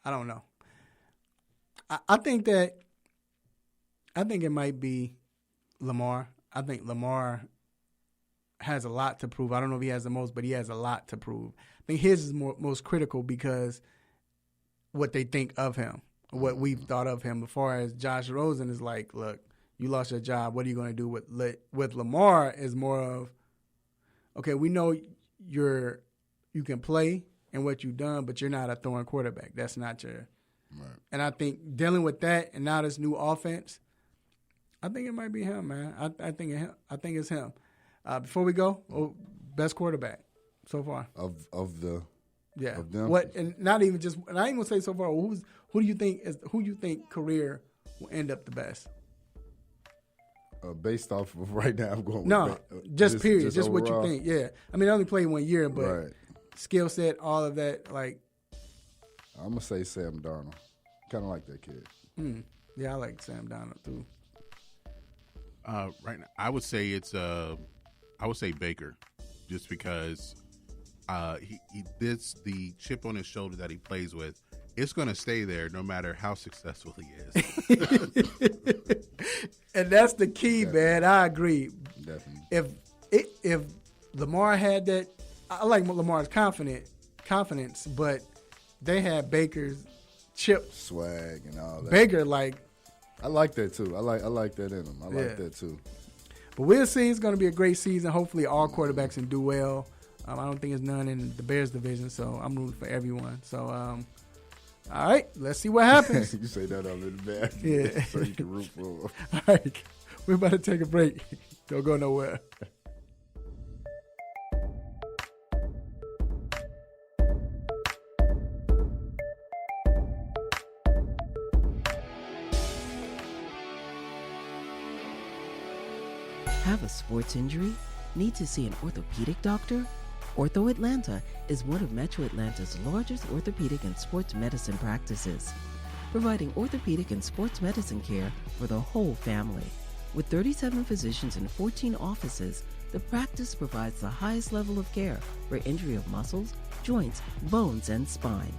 don't know. I think it might be Lamar. I think Lamar has a lot to prove. I don't know if he has the most, but he has a lot to prove. I think his is most critical because what they think of him, what we've thought of him. As far as Josh Rosen is like, look, you lost your job. What are you going to do with Lamar? Is more of, okay, we know you can play and what you've done, but you're not a throwing quarterback. That's not your. Right. And I think dealing with that and now this new offense, I think it might be him, man. I think it's him. Before we go, best quarterback so far of them. What, and not even just. And I ain't gonna say so far. Who do you think career will end up the best? Based off of right now, I'm going. Just period. Just what you think. Yeah, I mean, I only played 1 year, but skill set, all of that. Like, I'm gonna say Sam Darnold. Kind of like that kid. Yeah, I like Sam Darnold too. Right now, I would say Baker, just because the chip on his shoulder that he plays with, it's going to stay there no matter how successful he is. And that's the key, man. I agree. Definitely. If Lamar had that, I like Lamar's confidence, but they had Baker's chip, swag, and all that. Baker, I like that too. I like that in him. I like that too. But we'll see. It's going to be a great season. Hopefully, all quarterbacks can do well. I don't think there's none in the Bears division, so I'm rooting for everyone. So, all right, let's see what happens. You say that on the Bears, yeah, so you can root for them. All right, we're about to take a break. Don't go nowhere. Have a sports injury? Need to see an orthopedic doctor? Ortho Atlanta is one of Metro Atlanta's largest orthopedic and sports medicine practices, providing orthopedic and sports medicine care for the whole family. With 37 physicians and 14 offices, the practice provides the highest level of care for injury of muscles, joints, bones, and spine.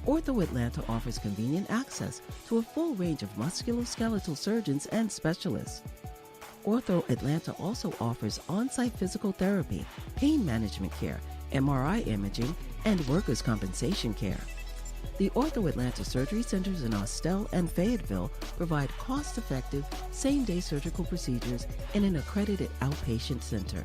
Ortho Atlanta offers convenient access to a full range of musculoskeletal surgeons and specialists. Ortho Atlanta also offers on-site physical therapy, pain management care, MRI imaging, and workers' compensation care. The Ortho Atlanta surgery centers in Austell and Fayetteville provide cost-effective, same-day surgical procedures in an accredited outpatient center.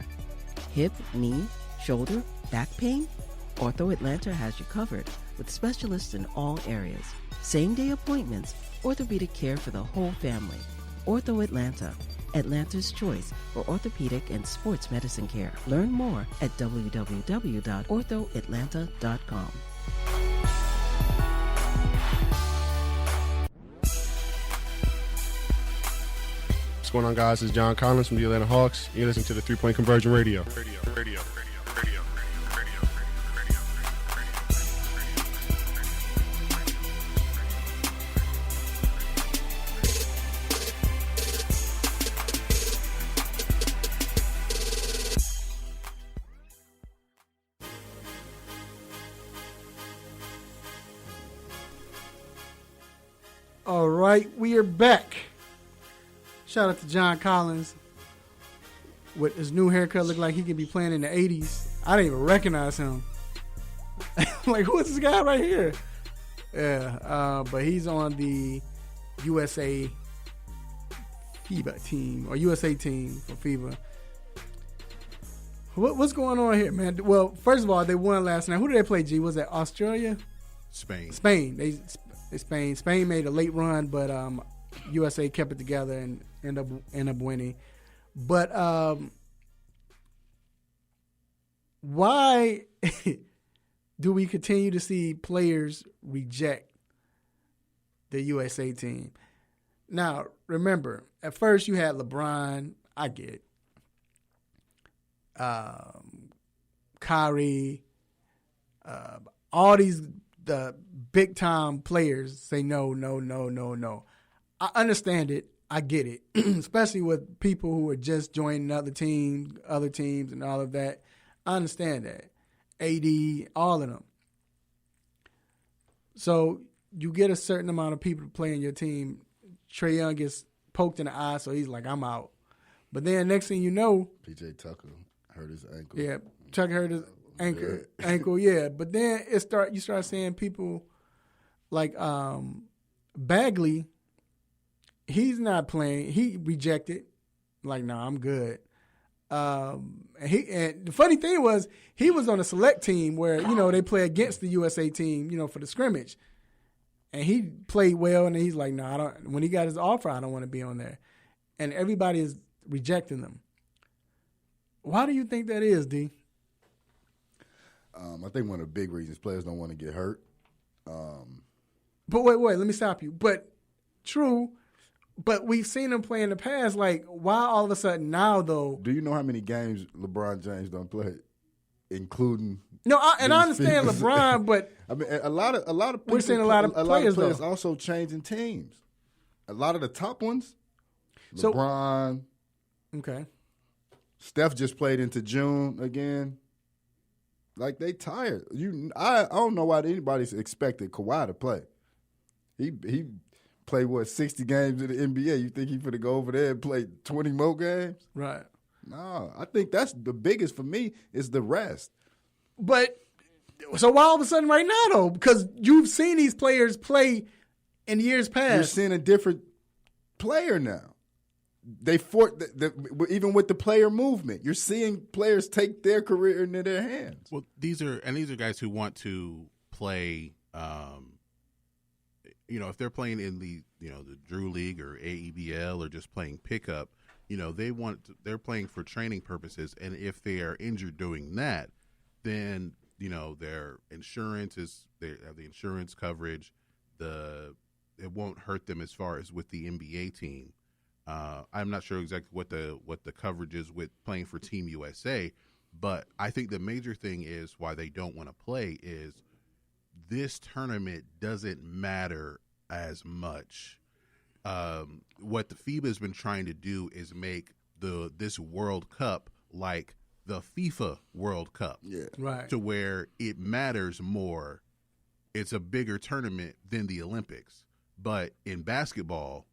Hip, knee, shoulder, back pain? Ortho Atlanta has you covered with specialists in all areas. Same-day appointments, orthopedic care for the whole family. Ortho Atlanta, Atlanta's choice for orthopedic and sports medicine care. Learn more at www.orthoatlanta.com. What's going on, guys? This is John Collins from the Atlanta Hawks. You're listening to the 3-Point Conversion Radio. All right, we are back. Shout out to John Collins with his new haircut. Look like he could be playing in the 80s. I didn't even recognize him. Like, who is this guy right here? Yeah, but he's on the USA FIBA team, or USA team for FIBA. What's going on here, man? Well, first of all, they won last night. Who did they play, G? Was that Australia? Spain. Spain made a late run, but USA kept it together and end up winning. But why do we continue to see players reject the USA team? Now, remember, at first you had LeBron. I get it. Kyrie, all the big time players say no. I understand it. I get it, especially with people who are just joining other teams, and all of that. I understand that. AD, all of them. So you get a certain amount of people to play in your team. Trae Young gets poked in the eye, so he's like, I'm out. But then next thing you know, PJ Tucker hurt his ankle. Yeah, Tucker hurt his ankle. Yeah. But then you start seeing people like Bagley. He's not playing. He rejected. Like, nah, I'm good. And the funny thing was, he was on a select team where, they play against the USA team, for the scrimmage. And he played well, and he's like, nah, I don't. When he got his offer, I don't want to be on there. And everybody is rejecting them. Why do you think that is, D? I think one of the big reasons players don't want to get hurt. But wait, let me stop you. But true. But we've seen him play in the past. Like, why all of a sudden now, though? Do you know how many games LeBron James don't play, including? No, I understand LeBron, but I mean, a lot of people, we're seeing a lot of players also changing teams. A lot of the top ones, LeBron. Okay. Steph just played into June again. Like, they tired. I don't know why anybody's expected Kawhi to play. He played 60 games in the NBA. You think he's going to go over there and play 20 more games? Right. No, I think that's the biggest for me is the rest. But so why all of a sudden right now though? Because you've seen these players play in years past. You're seeing a different player now. Even with the player movement, you're seeing players take their career into their hands. Well, these are guys who want to play. If they're playing in the Drew League or AEBL or just playing pickup, they're playing for training purposes. And if they are injured doing that, then their insurance they have the insurance coverage. It won't hurt them as far as with the NBA team. I'm not sure exactly what the coverage is with playing for Team USA, but I think the major thing is why they don't want to play is this tournament doesn't matter as much. What the FIBA has been trying to do is make this World Cup like the FIFA World Cup, right? To where it matters more. It's a bigger tournament than the Olympics, but in basketball,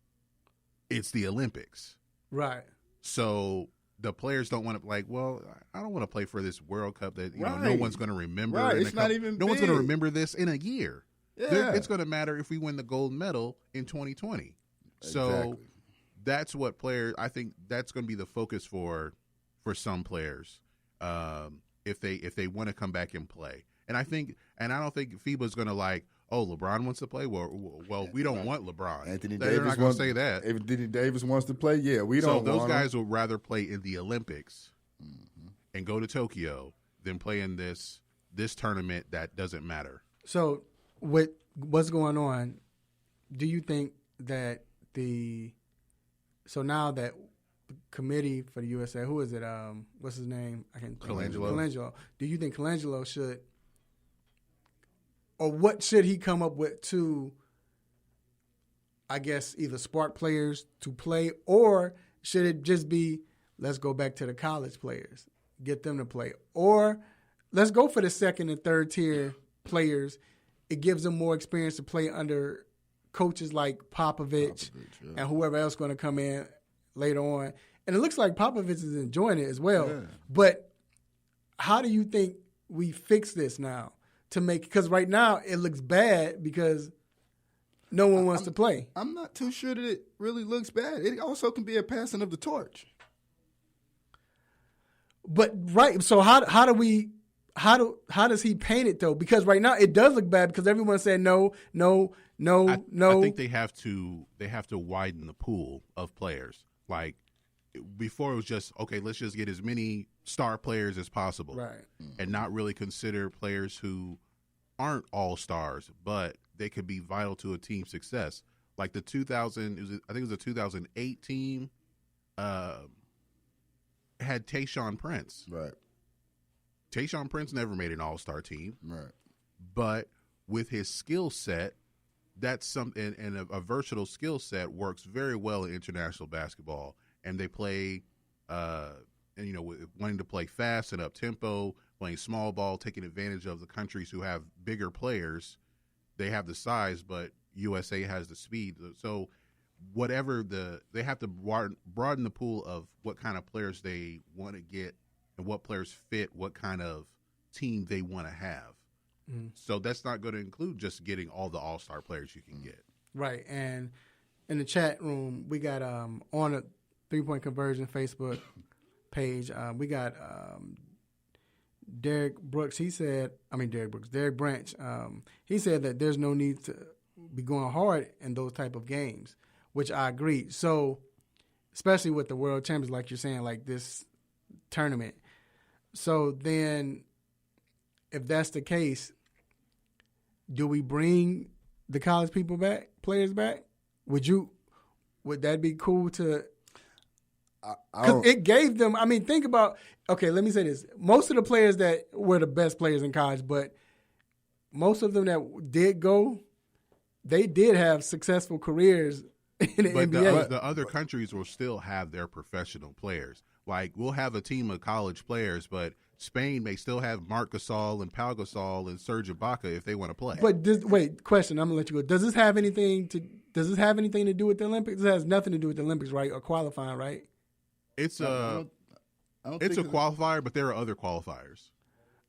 it's the Olympics. Right. So the players don't want to I don't want to play for this World Cup that no one's going to remember. Right. It's not even no one's going to remember this in a year. Yeah. It's going to matter if we win the gold medal in 2020. So that's what players. I think that's going to be the focus for some players if they want to come back and play. And I don't think FIBA's going to LeBron wants to play. Well, we don't want LeBron. Anthony They're Davis not going to say that. Anthony Davis wants to play. Yeah, we don't. So those guys would rather play in the Olympics and go to Tokyo than play in this tournament that doesn't matter. So with what's going on, do you think that now that the committee for the USA, who is it? What's his name? I can't. Colangelo. Do you think Colangelo should? Or what should he come up with to, I guess, either spark players to play, or should it just be, let's go back to the college players, get them to play? Or let's go for the second and third tier players. It gives them more experience to play under coaches like Popovich and whoever else going to come in later on. And it looks like Popovich is enjoying it as well. Yeah. But how do you think we fix this now? to make, because right now it looks bad because no one wants to play. I'm not too sure that it really looks bad. It also can be a passing of the torch. But right, so how does he paint it though? Because right now it does look bad because everyone said no. I think they have to widen the pool of players. Like before, it was just okay. Let's just get as many star players as possible, right? And not really consider players who aren't all stars, but they could be vital to a team's success. Like the 2008 team had Tayshaun Prince. Right. Tayshaun Prince never made an all-star team. Right. But with his skill set, that's something, and a versatile skill set works very well in international basketball. And they play, wanting to play fast and up-tempo, playing small ball, taking advantage of the countries who have bigger players. They have the size, but USA has the speed. So they have to broaden the pool of what kind of players they want to get and what players fit what kind of team they want to have. Mm. So that's not going to include just getting all the all-star players you can get. Right. And in the chat room, we got on a 3-point conversion Facebook page, we got Derek Branch. He said that there's no need to be going hard in those type of games, which I agree. So, especially with the World Champions, like you're saying, like this tournament. So then, if that's the case, do we bring the college players back? Would that be cool to? Because it gave them. I mean, think about. Okay, let me say this: most of the players that were the best players in college, but most of them that did go, they did have successful careers in the NBA. The other countries will still have their professional players. Like, we'll have a team of college players, but Spain may still have Marc Gasol and Pau Gasol and Serge Ibaka if they want to play. But question, I'm gonna let you go. Does this have anything to do with the Olympics? It has nothing to do with the Olympics, right? Or qualifying, right? It's a qualifier, but there are other qualifiers.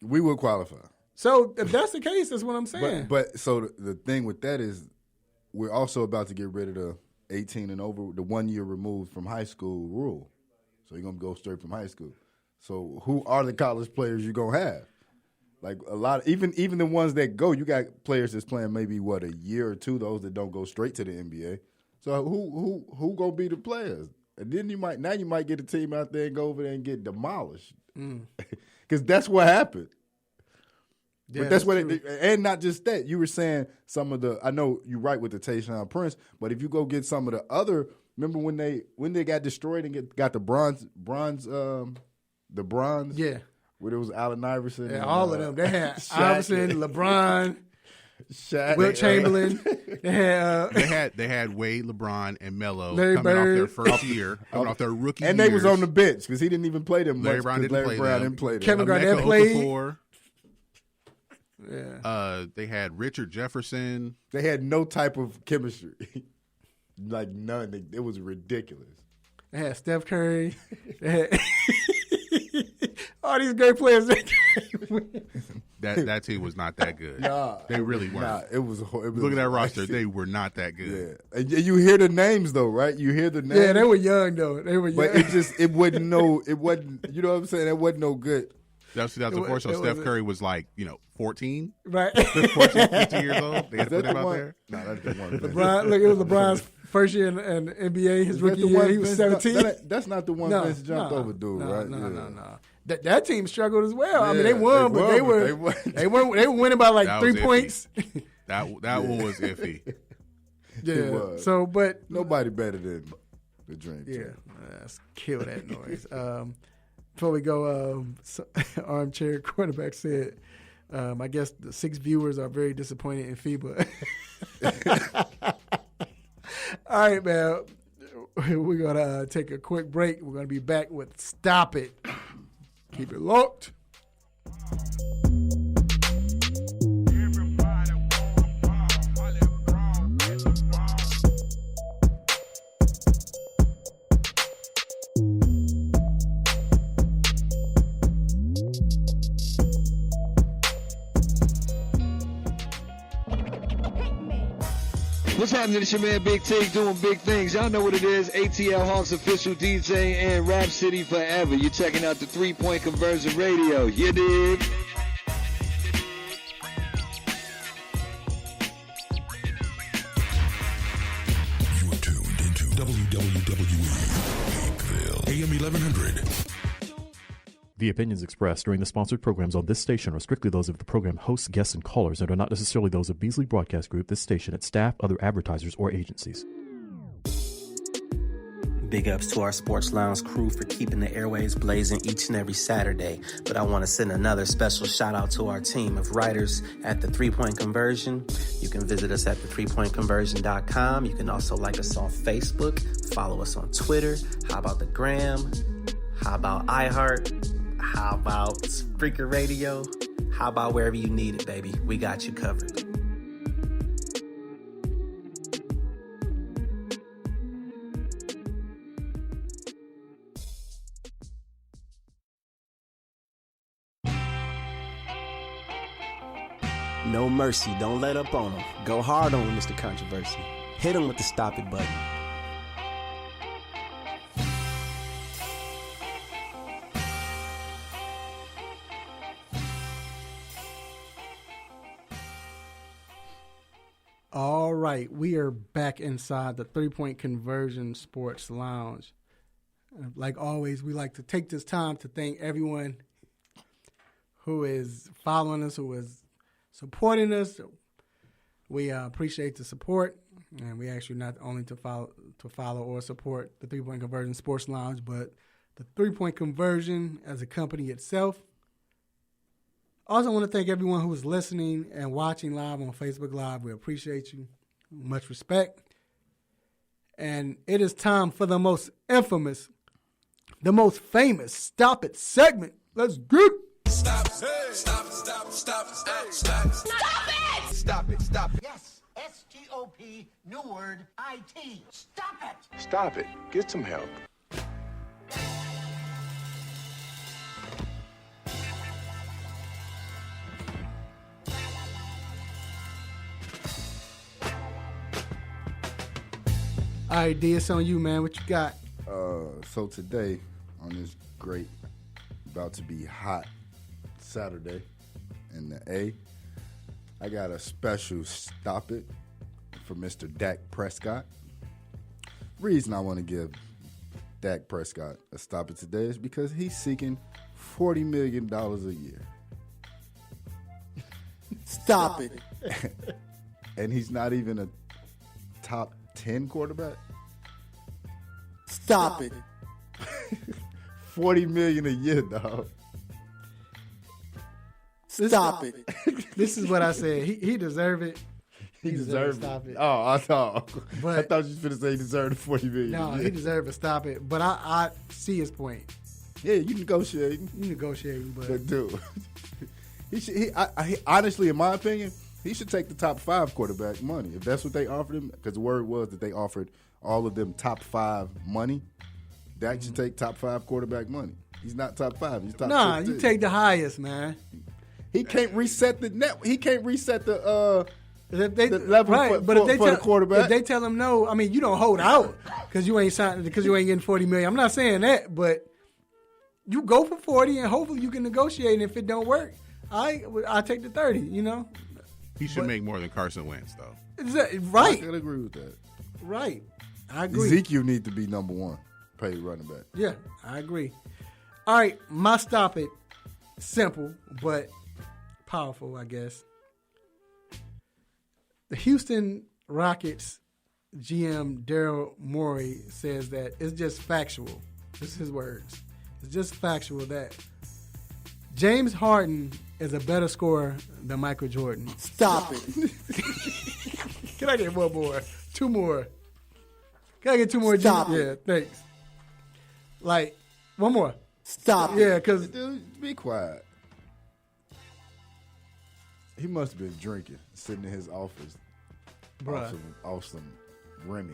We will qualify. So if that's the case, that's what I'm saying. But so the thing with that is, we're also about to get rid of the 18 and over, the 1 year removed from high school rule. So you're gonna go straight from high school. So who are the college players you're gonna have? Like a lot, even the ones that go, you got players that's playing maybe a year or two. Those that don't go straight to the NBA. So who gonna be the players? And then you might get a team out there and go over there and get demolished, because that's what happened. Yeah, but that's what and not just that. You were saying some of the. I know you're right with the Tayshaun Prince, but if you go get some of the other. Remember when they got destroyed and got the bronze, yeah, where there was Allen Iverson, yeah, and, all of them. They had Iverson, LeBron, Shaq, Wilt Chamberlain. They had Wade, LeBron, and Melo Larry coming Bird. off their first year, coming off their rookie and years. they was on the bench because he didn't even play them Larry much. Brown didn't play them. Kevin Garnett played. Okafor. Yeah. They had Richard Jefferson. They had no type of chemistry. Like none. It was ridiculous. They had Steph Curry. They had all these great players. That team was not that good. Nah, they really weren't. Nah, it was Look at that roster. They were not that good. Yeah, and you hear the names though, right? You hear the names. Yeah, they were young though. But it wasn't no. It wasn't. You know what I'm saying? It wasn't no good. That's 2004. So Steph Curry was like 14, right? 14, 15 years old. They had to put him out there. No, that's the one. LeBron. Look, it was LeBron's first year in NBA. His rookie year, he was 17. That's not the one Vince jumped over, dude. Right? No. That team struggled as well. Yeah, I mean, they won, but they were winning by like 3 points. That one was iffy. Yeah. So, but nobody better than the Dream Team. Yeah, let's kill that noise. Before we go, Armchair Quarterback said, I guess the 6 viewers are very disappointed in FIBA. All right, man. We're going to take a quick break. We're going to be back with Stop It. Keep it locked. What's happening? It's your man Big T doing big things. Y'all know what it is. ATL Hawks official DJ and Rap City forever. You're checking out the 3-Point Conversion Radio. You dig? You are tuned into WWE Peakville, AM 1100. The opinions expressed during the sponsored programs on this station are strictly those of the program hosts, guests, and callers and are not necessarily those of Beasley Broadcast Group, this station, its staff, other advertisers, or agencies. Big ups to our Sports Lounge crew for keeping the airways blazing each and every Saturday. But I want to send another special shout out to our team of writers at the 3-Point Conversion. You can visit us at the3pointconversion.com. You can also like us on Facebook, follow us on Twitter. How about the Gram? How about iHeart? How about Spreaker Radio? How about wherever you need it, baby? We got you covered. No mercy. Don't let up on him. Go hard on him, Mr. Controversy. Hit him with the stop it button. All right, we are back inside the 3-Point Conversion Sports Lounge. Like always, we like to take this time to thank everyone who is following us, who is supporting us. We appreciate the support, and we ask you not only to follow or support the 3-Point Conversion Sports Lounge, but the 3-Point Conversion as a company itself. Also, I want to thank everyone who is listening and watching live on Facebook Live. We appreciate you. Much respect. And it is time for the most infamous, the most famous Stop It segment. Let's go. Stop, stop, stop, stop, stop, stop, stop. Stop it! Stop it, stop it. Yes, S-T-O-P, new word, I-T. Stop it! Stop it. Get some help. All right, D, it's on you, man. What you got? So today, on this great, about to be hot Saturday in the A, I got a special Stop It for Mr. Dak Prescott. Reason I want to give Dak Prescott a Stop It today is because he's seeking $40 million a year. Stop it. And he's not even a top 10 quarterback. Stop it. $40 million a year, dog. Stop it. This is what I said. He deserved it. He deserved it. Stop it. Oh, I thought you was But- going to say he deserved $40 million. No, a year. he deserved to stop it. But I see his point. Yeah, you negotiating. You negotiating, But dude, he honestly, in my opinion, he should take the top 5 quarterback money if that's what they offered him. Because the word was that they offered all of them top 5 money. Dak should take top 5 quarterback money. He's not top 5. He's top. Nah, 15. you take the highest, man. He can't reset the net. He can't reset the the level for the quarterback. If they tell him no, I mean, you don't hold out because you ain't signed because you ain't getting $40 million. I'm not saying that, but you go for 40 and hopefully you can negotiate. And if it don't work, I take the 30. You know, he should make more than Carson Wentz, though. Right? I can agree with that. Right, I agree. Ezekiel need to be number 1, paid running back. Yeah, I agree. All right, my Stop It, simple but powerful, I guess. The Houston Rockets GM Daryl Morey says that it's just factual. This is his words. It's just factual that James Harden is a better scorer than Michael Jordan. Stop it. Can I get one more? 2 more. Can I get 2 more? Stop Yeah, thanks. Like, one more. Stop it. Yeah, because... Dude, be quiet. He must have been drinking, sitting in his office. Bruh. Off some Remy.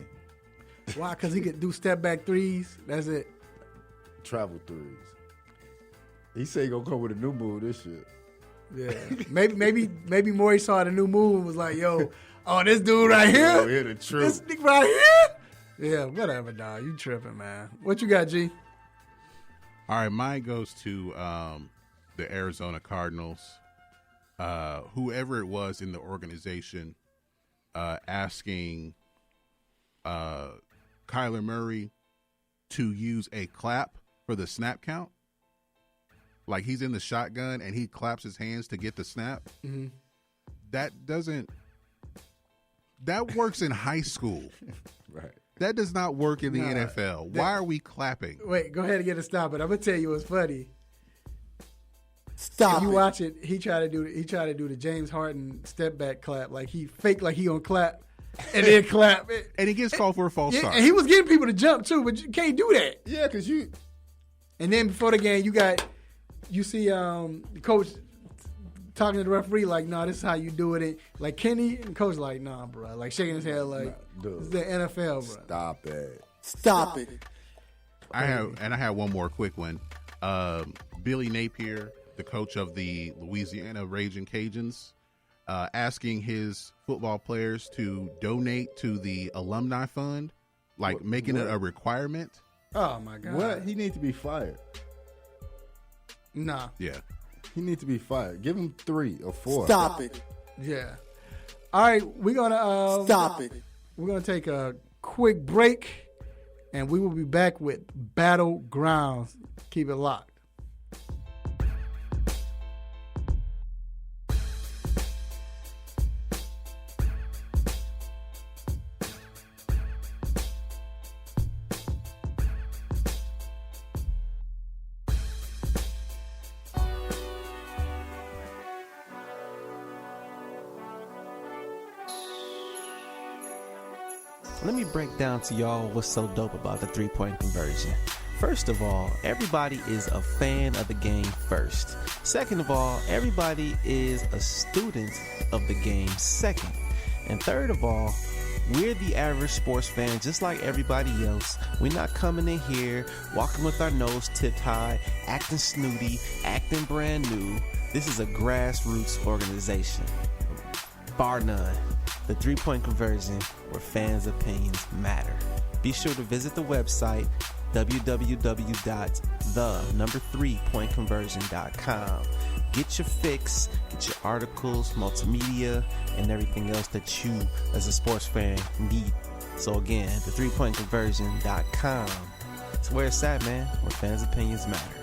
Why? Because he could do step-back threes? That's it. Travel threes. He said he gonna come with a new move this shit. Yeah. Maybe Morey saw the new move and was like, yo, Oh, this dude right here? Here the truth. This nigga right here? Yeah, whatever, dog. You tripping, man. What you got, G? All right, mine goes to the Arizona Cardinals. Whoever it was in the organization asking Kyler Murray to use a clap for the snap count. Like he's in the shotgun and he claps his hands to get the snap. Mm-hmm. That works in high school. Right. That does not work in the NFL. Why are we clapping? Wait, go ahead and get a stop it. I'm gonna tell you what's funny. Stop. You watch it. He tried to do the James Harden step back clap. Like he faked like he gonna clap and then clap. And he gets called for a false start. And he was getting people to jump too, but you can't do that. Yeah, because you. And then before the game, you see the coach talking to the referee like, "No, this is how you do it." And like Kenny and coach like, "Nah, bro," like shaking his head like, "This is the NFL, bro." Stop it. Stop it. I have one more quick one. Billy Napier, the coach of the Louisiana Ragin' Cajuns, asking his football players to donate to the alumni fund, like making it a requirement. Oh my God! What? He needs to be fired. Nah. Yeah. He needs to be fired. Give him 3 or 4. Stop it. Yeah. All right, we're gonna stop it. We're gonna take a quick break, and we will be back with Battlegrounds. Keep it locked. Let me break down to y'all what's so dope about the three-point conversion. First of all, everybody is a fan of the game first. Second of all, everybody is a student of the game second. And third of all, we're the average sports fan just like everybody else. We're not coming in here, walking with our nose tipped high, acting snooty, acting brand new. This is a grassroots organization. Bar none. The three-point conversion, where fans' opinions matter. Be sure to visit the website www.the3pointconversion.com. Get your fix, get your articles, multimedia, and everything else that you, as a sports fan, need. So again, the3pointconversion.com. It's where it's at, man, where fans' opinions matter.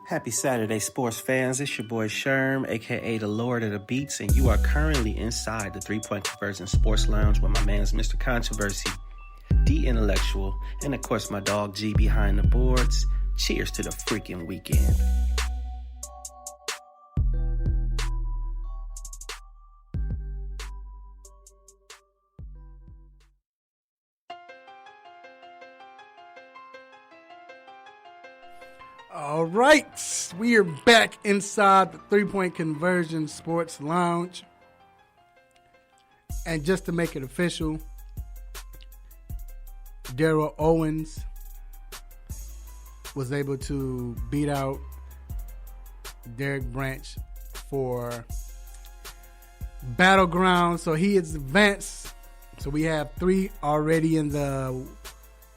Happy Saturday, sports fans. It's your boy Sherm, a.k.a. the Lord of the Beats, and you are currently inside the Three-Point Conversion Sports Lounge with my man's Mr. Controversy, D Intellectual, and of course my dog G behind the boards. Cheers to the freaking weekend. All right, we are back inside the Three-Point Conversion Sports Lounge. And just to make it official, Darrell Owens was able to beat out Derek Branch for Battleground. So he is advanced. So we have 3 already in the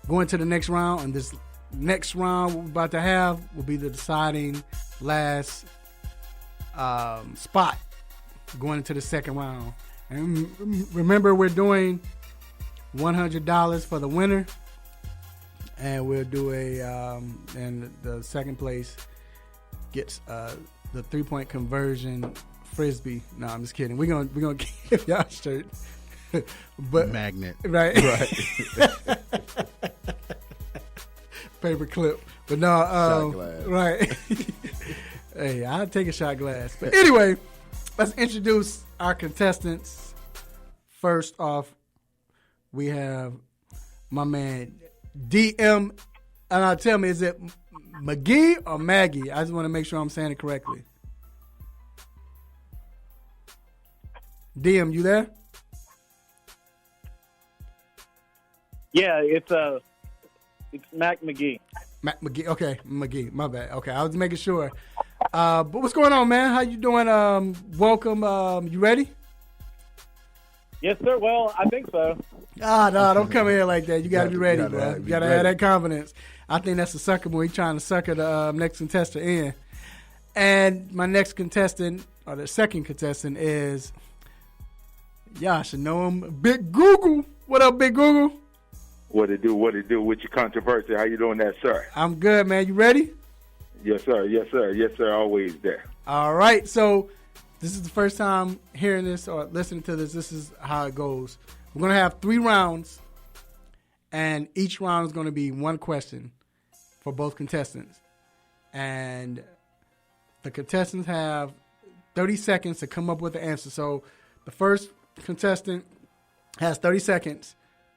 going to the next round, and this next round we're about to have will be the deciding last spot going into the second round. And remember, we're doing $100 for the winner, and we'll do and the second place gets the three-point conversion frisbee. No, I'm just kidding. We're gonna give y'all a shirt, but magnet, right? Paper clip, but no, shot glass. Right? Hey, I'll take a shot glass. But anyway, let's introduce our contestants. First off, we have my man DM, and tell me, is it McGee or Maggie? I just want to make sure I'm saying it correctly. DM, you there? Yeah, it's Mac McGee. Mac McGee. Okay, McGee. My bad. Okay, I was making sure. But what's going on, man? How you doing? Welcome. You ready? Yes, sir. Well, I think so. No, don't come here like that. You got to be ready, bro. You got to have that confidence. I think that's a sucker boy. He's trying to sucker the next contestant in. And my next contestant, or the second contestant, is, y'all should know him, Big Google. What up, Big Google? What it do with your controversy? How you doing that, sir? I'm good, man. You ready? Yes, sir. Yes, sir. Yes, sir. Always there. All right. So this is the first time hearing this or listening to this. This is how it goes. We're going to have 3 rounds, and each round is going to be one question for both contestants. And the contestants have 30 seconds to come up with the answer. So the first contestant has 30 seconds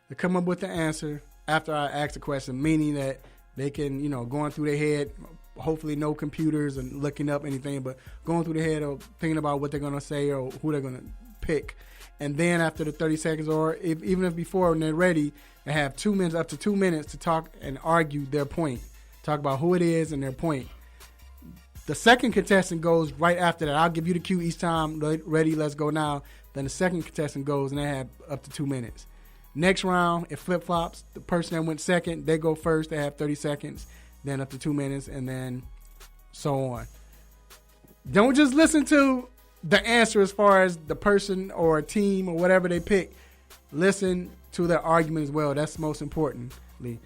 to come up with the answer after I ask the question, meaning that they can, going through their head, hopefully no computers and looking up anything, but going through their head or thinking about what they're going to say or who they're going to pick. And then after the 30 seconds, or even if before when they're ready, they have 2 minutes, up to 2 minutes to talk and argue their point, talk about who it is and their point. The second contestant goes right after that. I'll give you the cue each time. Ready, let's go now. Then the second contestant goes, and they have up to 2 minutes. Next round, it flip-flops. The person that went second, they go first. They have 30 seconds, then up to 2 minutes, and then so on. Don't just listen to the answer as far as the person or team or whatever they pick. Listen to their argument as well. That's most importantly.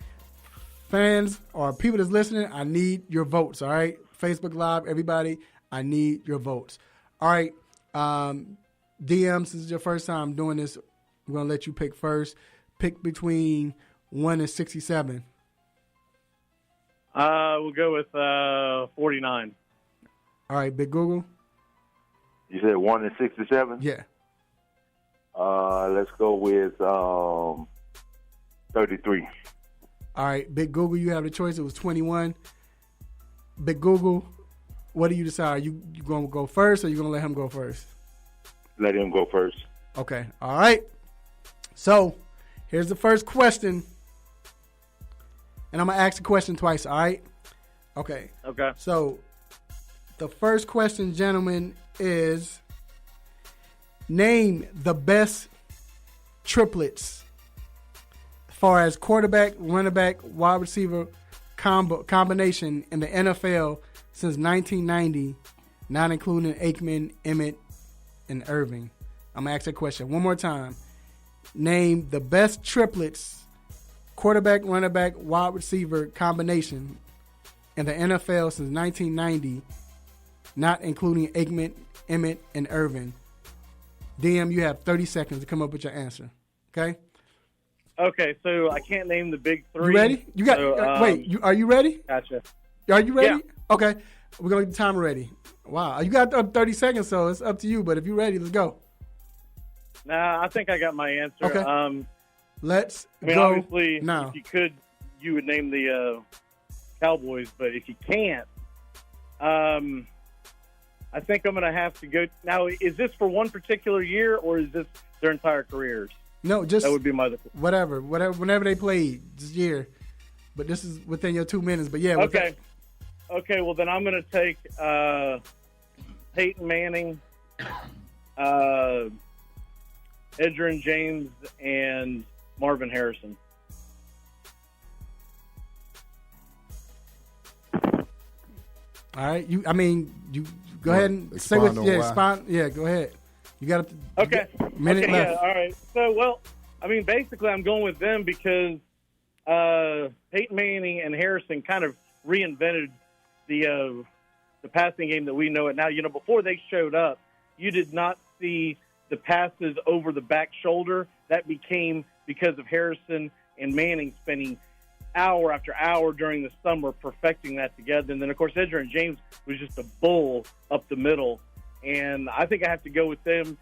Fans or people that's listening, I need your votes, all right? Facebook Live, everybody, I need your votes. All right, DM, since it's your first time doing this, I'm going to let you pick first. Pick between 1 and 67. We'll go with 49. All right, Big Google. You said 1 and 67? Yeah. Let's go with 33. All right, Big Google, you have the choice. It was 21. Big Google, what do you decide? Are you going to go first or are you going to let him go first? Let him go first. Okay. All right. So, here's the first question. And I'm going to ask the question twice, all right? Okay. Okay. So, the first question, gentlemen, is name the best triplets as far as quarterback, running back, wide receiver combination in the NFL since 1990, not including Aikman, Emmett, and Irving. I'm going to ask that question one more time. Name the best triplets, quarterback, running back, wide receiver combination in the NFL since 1990, not including Aikman, Emmett, and Irvin. DM, you have 30 seconds to come up with your answer. Okay? Okay, so I can't name the big 3. You ready? You got are you ready? Gotcha. Are you ready? Yeah. Okay. We're going to get the timer ready. Wow. You got up 30 seconds, so it's up to you. But if you're ready, let's go. Nah, I think I got my answer. Okay. Let's go obviously, now. If you could, you would name the Cowboys. But if you can't, I think I'm going to have to go. Now, is this for one particular year or is this their entire careers? No, just that would be my whatever, whenever they played this year. But this is within your 2 minutes. But yeah. Okay. Okay. Well, then I'm going to take Peyton Manning, Edgerrin James, and Marvin Harrison. All right. You go ahead and say what. Yeah, go ahead. You got a minute left. Yeah, all right. So, basically, I'm going with them because Peyton Manning and Harrison kind of reinvented the passing game that we know it now. Before they showed up, you did not see the passes over the back shoulder. That became because of Harrison and Manning spending hour after hour during the summer perfecting that together. And then, of course, Edgerrin James was just a bull up the middle. And I think I have to go with them.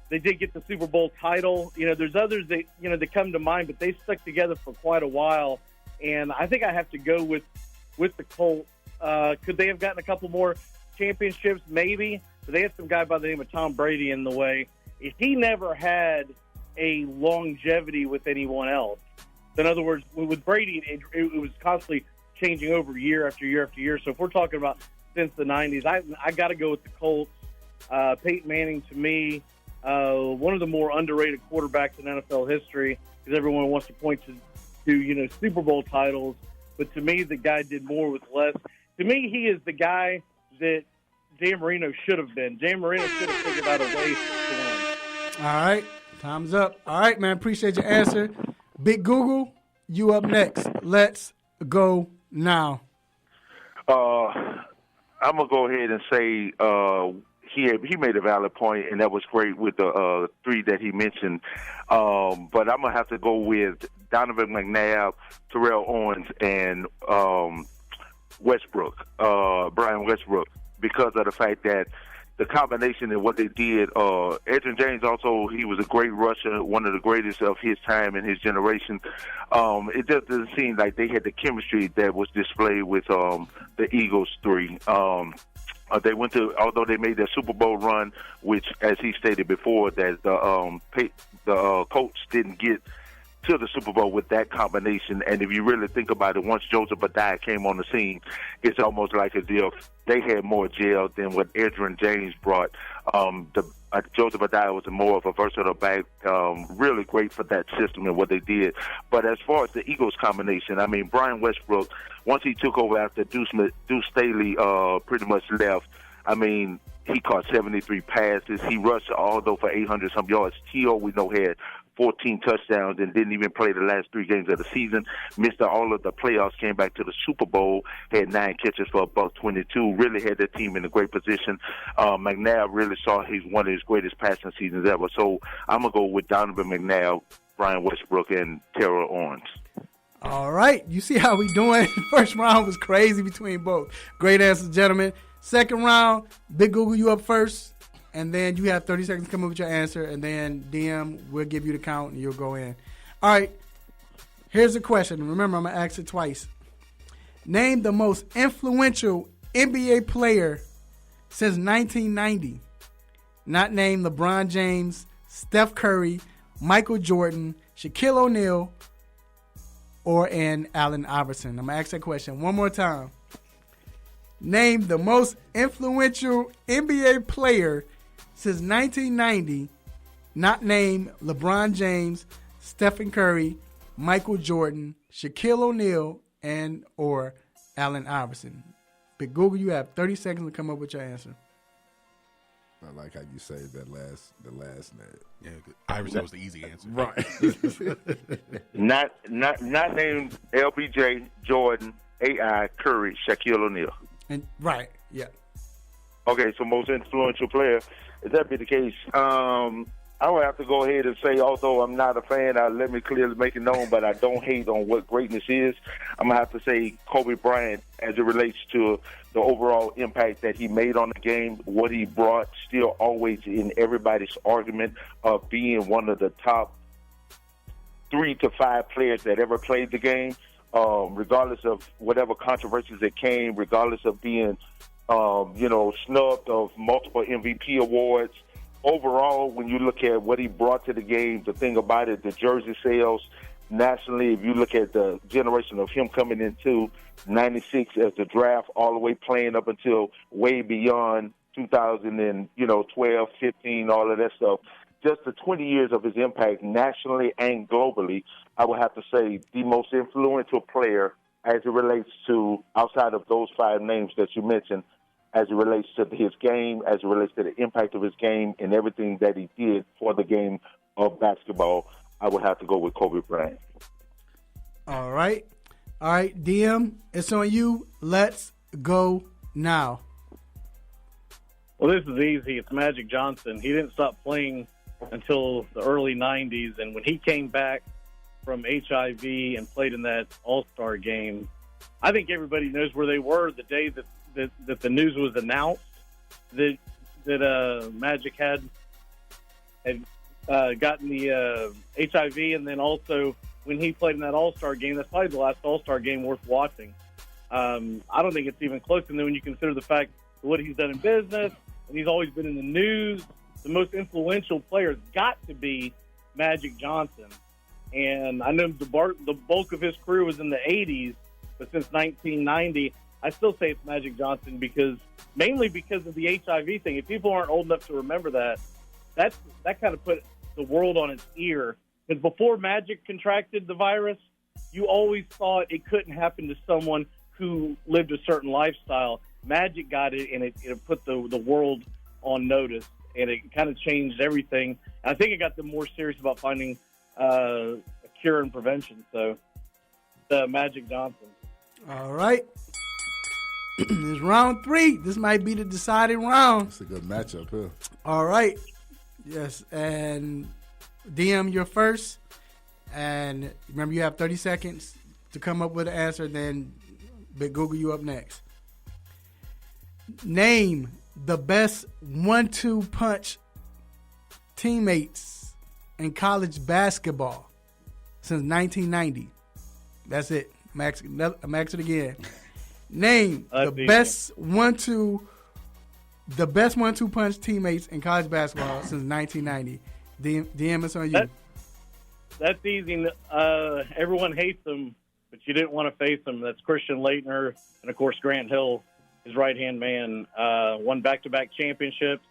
They did get the Super Bowl title. There's others that, that come to mind, but they stuck together for quite a while. And I think I have to go with with the Colts. Could they have gotten a couple more championships? Maybe. But they had some guy by the name of Tom Brady in the way. He never had a longevity with anyone else. In other words, with Brady, it was constantly changing over year after year after year. So if we're talking about since the 90s, I got to go with the Colts. Peyton Manning, to me, one of the more underrated quarterbacks in NFL history, because everyone wants to point to Super Bowl titles. But to me, the guy did more with less. To me, he is the guy that Dan Marino should have been. Dan Marino should have figured out a way to win. All right. Time's up. All right, man. Appreciate your answer. Big Google, you up next. Let's go now. I'm going to go ahead and say he made a valid point, and that was great with the three that he mentioned. But I'm going to have to go with Donovan McNabb, Terrell Owens, and Brian Westbrook, because of the fact that the combination and what they did. Edgerrin James also, he was a great rusher, one of the greatest of his time and his generation. It just doesn't seem like they had the chemistry that was displayed with the Eagles three. They went to, although they made their Super Bowl run, which, as he stated before, that the Colts didn't get to the Super Bowl with that combination. And if you really think about it, once Joseph Badai came on the scene, it's almost like as if they had more gel than what Edgerrin James brought. Joseph Badai was more of a versatile back, really great for that system and what they did. But as far as the Eagles combination, I mean, Brian Westbrook, once he took over after Deuce Staley pretty much left, I mean, he caught 73 passes. He rushed although for 800-some yards. T.O., we know, had 14 touchdowns and didn't even play the last 3 games of the season. Missed all of the playoffs, came back to the Super Bowl, had 9 catches for $122, really had that team in a great position. McNabb really saw one of his greatest passing seasons ever. So I'm going to go with Donovan McNabb, Brian Westbrook, and Terrell Owens. All right. You see how we doing? First round was crazy between both. Great answers, gentlemen. Second round, Big Google, you up first. And then you have 30 seconds to come up with your answer. And then DM, we'll give you the count and you'll go in. All right. Here's the question. Remember, I'm going to ask it twice. Name the most influential NBA player since 1990. Not named LeBron James, Steph Curry, Michael Jordan, Shaquille O'Neal, or Allen Iverson. I'm going to ask that question one more time. Name the most influential NBA player since 1990, not named LeBron James, Stephen Curry, Michael Jordan, Shaquille O'Neal, or Allen Iverson. Big Google, you have 30 seconds to come up with your answer. I like how you say the last name. Yeah, Iverson was the easy answer. Right. not named LBJ, Jordan, AI, Curry, Shaquille O'Neal. And right, yeah. Okay, so most influential player. If that be the case, I would have to go ahead and say, although I'm not a fan, let me clearly make it known, but I don't hate on what greatness is. I'm going to have to say Kobe Bryant as it relates to the overall impact that he made on the game, what he brought, still always in everybody's argument of being one of the top 3 to 5 players that ever played the game, regardless of whatever controversies that came, regardless of being, snubbed of multiple MVP awards. Overall, when you look at what he brought to the game, the thing about it, the jersey sales nationally, if you look at the generation of him coming into 96 as the draft, all the way playing up until way beyond 2012, 15, all of that stuff, just the 20 years of his impact nationally and globally, I would have to say the most influential player as it relates to, outside of those 5 names that you mentioned, as it relates to his game, as it relates to the impact of his game and everything that he did for the game of basketball, I would have to go with Kobe Bryant. All right. DM, it's on you. Let's go now. Well, this is easy. It's Magic Johnson. He didn't stop playing until the early 90s, and when he came back from HIV and played in that All-Star game, I think everybody knows where they were the day that the news was announced that Magic had gotten the HIV, and then also when he played in that All-Star game, that's probably the last All-Star game worth watching. I don't think it's even close. And then when you consider the fact of what he's done in business, and he's always been in the news, the most influential player has got to be Magic Johnson. And I know the bulk of his career was in the 80s, but since 1990, I still say it's Magic Johnson mainly because of the HIV thing. If people aren't old enough to remember that kind of put the world on its ear. Because before Magic contracted the virus, you always thought it couldn't happen to someone who lived a certain lifestyle. Magic got it, and it put the world on notice, and it kind of changed everything. And I think it got them more serious about finding a cure and prevention. So, Magic Johnson. All right. It's round 3. This might be the deciding round. It's a good matchup here. All right. Yes, and DM, you're first. And remember, you have 30 seconds to come up with an answer. Then Big Google, you up next. Name the best 1-2 punch teammates in college basketball since 1990. That's it. Max it again. Name the best 1-2 punch teammates in college basketball since 1990. DM, it's on you. That's easy. Everyone hates them, but you didn't want to face them. That's Christian Laettner and, of course, Grant Hill, his right-hand man. Won back-to-back championships.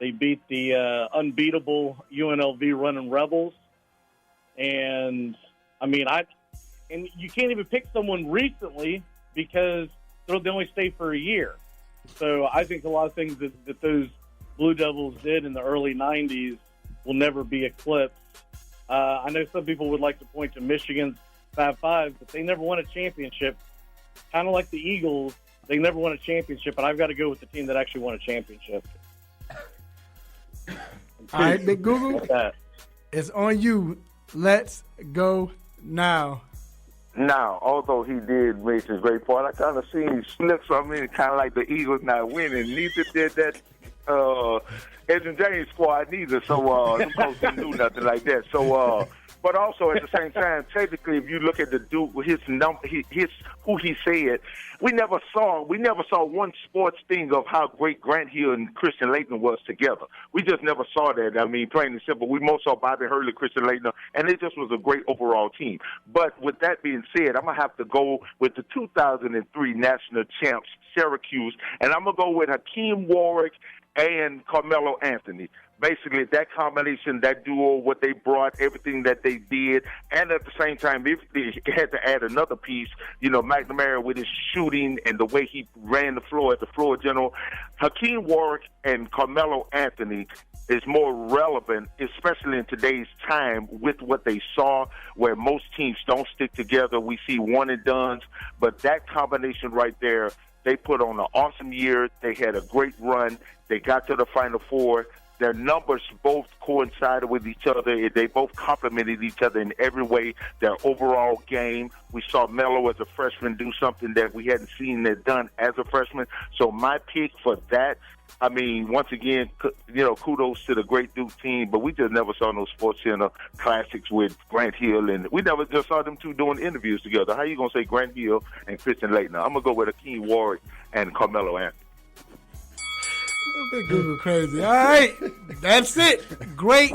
They beat the unbeatable UNLV running Rebels. And, and you can't even pick someone recently because they only stay for a year. So I think a lot of things that those Blue Devils did in the early 90s will never be eclipsed. I know some people would like to point to Michigan's Fab Five, but they never won a championship. Kind of like the Eagles, they never won a championship, and I've got to go with the team that actually won a championship. All right, Big Google, it's on you. Let's go now. Now, although he did make his great point, I kind of seen slips. Kind of like the Eagles not winning. Neither did that Edwin James squad neither. So, them folks didn't do nothing like that. So, but also at the same time, technically, if you look at the dude, his who he said, we never saw one sports thing of how great Grant Hill and Christian Laettner was together. We just never saw that. Plain and simple. We most saw Bobby Hurley, Christian Laettner, and it just was a great overall team. But with that being said, I'm going to have to go with the 2003 national champs, Syracuse, and I'm going to go with Hakeem Warwick and Carmelo Anthony. Basically, that combination, that duo, what they brought, everything that they did, and at the same time, if they had to add another piece, McNamara with his shooting and the way he ran the floor as the floor general, Hakeem Warwick and Carmelo Anthony is more relevant, especially in today's time with what they saw, where most teams don't stick together. We see one and dones, but that combination right there, they put on an awesome year. They had a great run. They got to the Final Four. Their numbers both coincided with each other. They both complemented each other in every way. Their overall game, we saw Melo as a freshman do something that we hadn't seen it done as a freshman. So my pick for that, once again, kudos to the great Duke team, but we just never saw no Sports Center classics with Grant Hill, and we never just saw them two doing interviews together. How you going to say Grant Hill and Christian Laettner? I'm going to go with Hakeem Warwick and Carmelo Anthony. Big Google crazy. All right, that's it. Great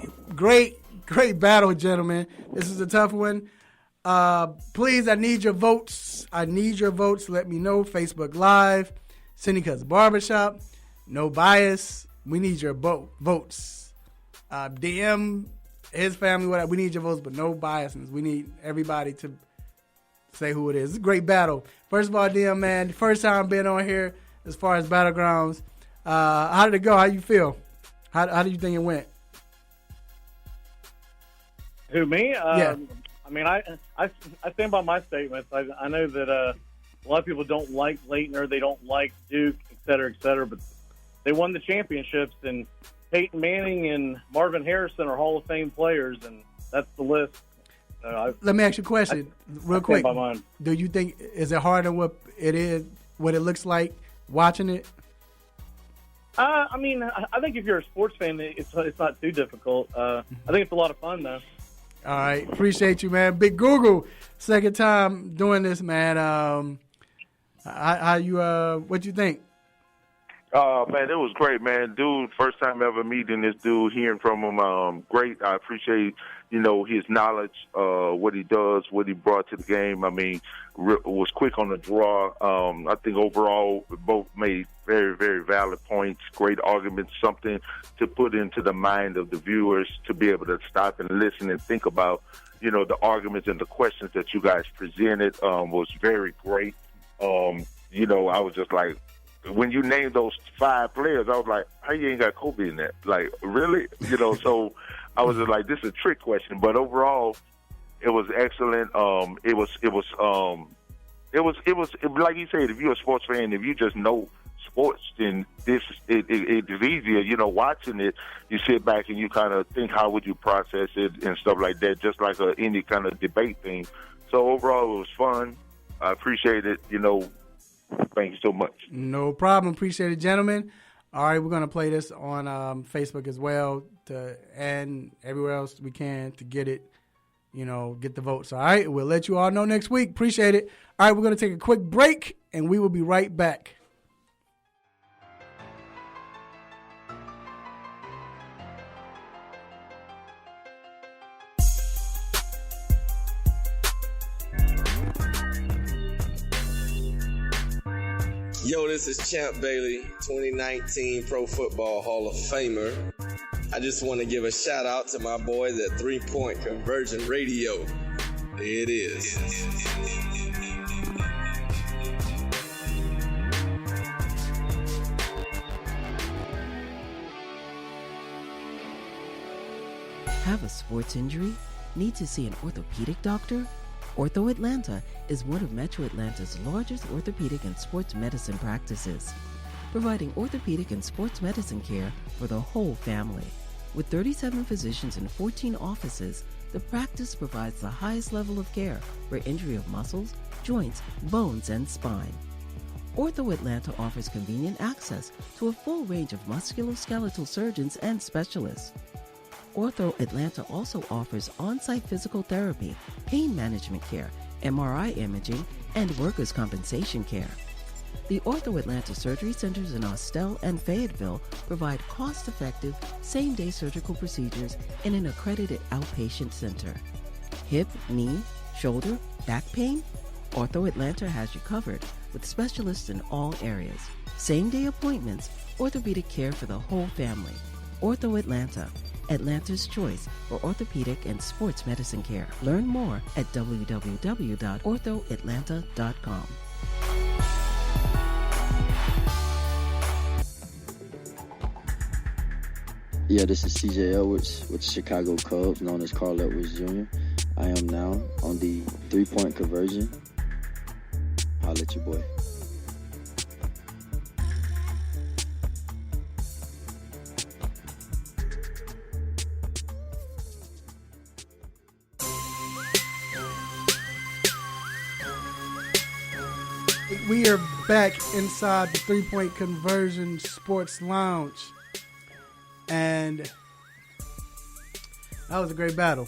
battle, gentlemen. This is a tough one. Please, I need your votes. Let me know. Facebook Live, Cindy Cousin Barbershop. No bias. We need your votes. DM his family. Whatever. We need your votes, but no biasness. We need everybody to say who it is. It's a great battle. First of all, DM, man, first time being on here as far as Battlegrounds. How did it go? How you feel? How do you think it went? Who, me? Yeah. I stand by my statements. I know that a lot of people don't like Laettner, they don't like Duke, et cetera, but they won the championships, and Peyton Manning and Marvin Harrison are Hall of Fame players, and that's the list. Let me ask you a question real quick. Do you think, is it harder than what it looks like watching it? I think if you're a sports fan, it's not too difficult. I think it's a lot of fun, though. All right. Appreciate you, man. Big Google, second time doing this, man. How you? What you think? Man, it was great, man. Dude, first time ever meeting this dude, hearing from him, great. I appreciate, his knowledge, what he does, what he brought to the game. I mean, was quick on the draw. I think overall, both made very, very valid points, great arguments, something to put into the mind of the viewers to be able to stop and listen and think about, the arguments and the questions that you guys presented was very great. I was just like, when you named those 5 players, I was like, how you ain't got Kobe in that? Like, really? So I was just like, this is a trick question. But overall, it was excellent. It was like you said, if you're a sports fan, if you just know sports, then it's easier. Watching it, you sit back and you kind of think, how would you process it and stuff like that, just like any kind of debate thing. So overall, it was fun. I appreciate it. Thank you so much. No problem. Appreciate it, gentlemen. All right, we're going to play this on Facebook as well and everywhere else we can to get it, get the votes. All right, we'll let you all know next week. Appreciate it. All right, we're going to take a quick break, and we will be right back. Yo, this is Champ Bailey, 2019 Pro Football Hall of Famer. I just want to give a shout out to my boys at 3 Point Conversion Radio. There it is. Have a sports injury? Need to see an orthopedic doctor? Ortho Atlanta is one of Metro Atlanta's largest orthopedic and sports medicine practices, providing orthopedic and sports medicine care for the whole family. With 37 physicians and 14 offices, the practice provides the highest level of care for injury of muscles, joints, bones, and spine. Ortho Atlanta offers convenient access to a full range of musculoskeletal surgeons and specialists. Ortho Atlanta also offers on-site physical therapy, pain management care, MRI imaging, and workers' compensation care. The Ortho Atlanta surgery centers in Austell and Fayetteville provide cost-effective, same-day surgical procedures in an accredited outpatient center. Hip, knee, shoulder, back pain? Ortho Atlanta has you covered with specialists in all areas. Same-day appointments, orthopedic care for the whole family. Ortho Atlanta, Atlanta's choice for orthopedic and sports medicine care. Learn more at www.orthoatlanta.com. Yeah, this is CJ Edwards with the Chicago Cubs, known as Carl Edwards Jr. I am now on the 3 Point Conversion. Holla at your boy. We are back inside the 3 Point Conversion Sports Lounge. And that was a great battle.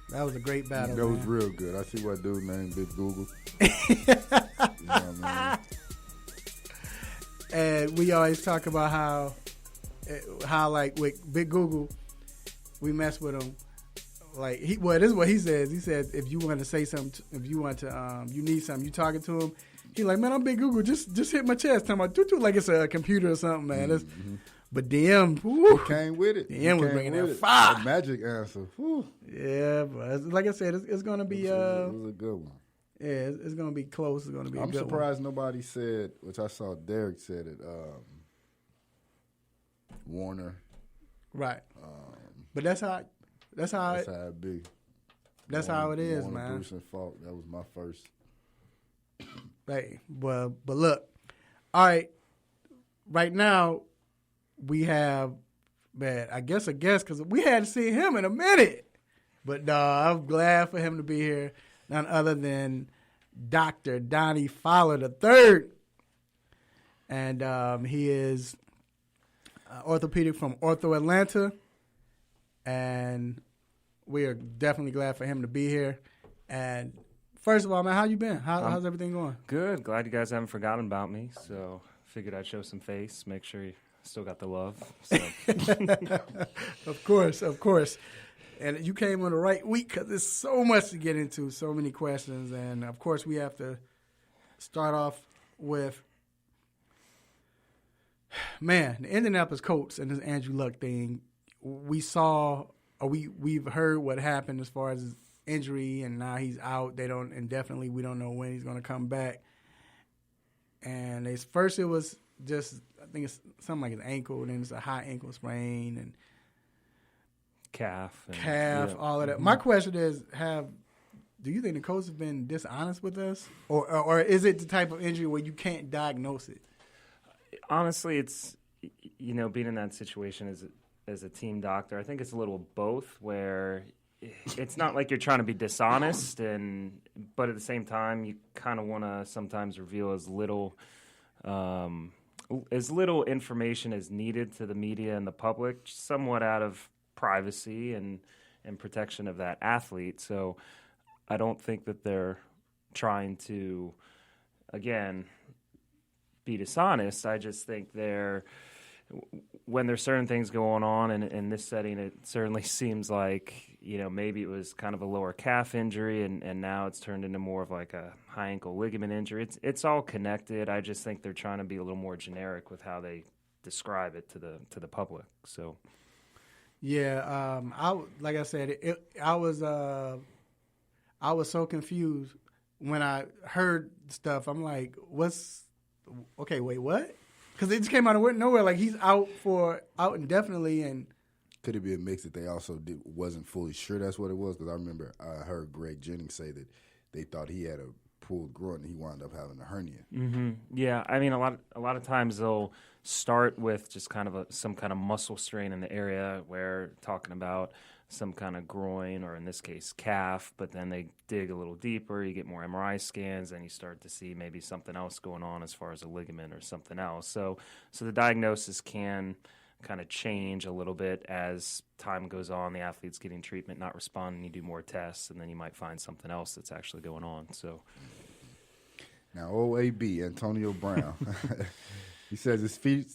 That was a great battle. That was man. Real good. I see what dude named Big Google. You know what I mean? And we always talk about how like with Big Google, we mess with him. Like this is what he says. He says if you want to say something, if you want to, you need something, you talking to him. He like, man, I'm Big Google. Just hit my chest. Talking about like it's a computer or something, man. Mm-hmm. But DM, woo, it came with it. DM was bringing that fire. A magic answer. Woo. Yeah, but like I said, it's gonna be. It was a good one. Yeah, it's gonna be close. It's gonna be. I'm surprised nobody said, which I saw Derek said it. Warner. Right. But that's how. That's how it be. That's how it is, Warner, man. Bruce and Falk. That was my first. Hey, well, but look, all right. Right now, we have, man, I guess a guest because we hadn't seen him in a minute. But I'm glad for him to be here. None other than Dr. Donnie Fowler III. And he is orthopedic from Ortho Atlanta. And we are definitely glad for him to be here. And First of all, man, how you been? How's everything going? Good. Glad you guys haven't forgotten about me. So figured I'd show some face, make sure you still got the love. So. Of course. And you came on the right week because there's so much to get into, so many questions. And, of course, we have to start off with, man, the Indianapolis Colts and this Andrew Luck thing. We've heard what happened as far as his injury, and now he's out. We don't know when he's going to come back. And first it was just, I think it's something like his ankle, and then it's a high ankle sprain and calf, all of that. My question is, do you think the Colts have been dishonest with us, or is it the type of injury where you can't diagnose it? Honestly, it's, being in that situation as a team doctor, I think it's a little both, where it's not like you're trying to be dishonest, but at the same time, you kind of want to sometimes reveal as little information as needed to the media and the public, somewhat out of privacy and protection of that athlete. So I don't think that they're trying to, again, be dishonest. I just think when there's certain things going on in this setting, it certainly seems like, maybe it was kind of a lower calf injury and now it's turned into more of like a high ankle ligament injury. It's all connected. I just think they're trying to be a little more generic with how they describe it to the public. So. Yeah, like I said, I was so confused when I heard stuff. I'm like, okay, wait, what? Because it just came out of nowhere. Like, he's out indefinitely. And could it be a mix that they also wasn't fully sure that's what it was? Because I remember I heard Greg Jennings say that they thought he had a pulled groin and he wound up having a hernia. Mm-hmm. Yeah, I mean, a lot of times they'll start with just kind of some kind of muscle strain in the area where talking about some kind of groin, or in this case calf, but then they dig a little deeper, you get more MRI scans, and you start to see maybe something else going on as far as a ligament or something else. So the diagnosis can kind of change a little bit as time goes on. The athlete's getting treatment, not responding, you do more tests, and then you might find something else that's actually going on. So now, OAB, Antonio Brown, he says his feet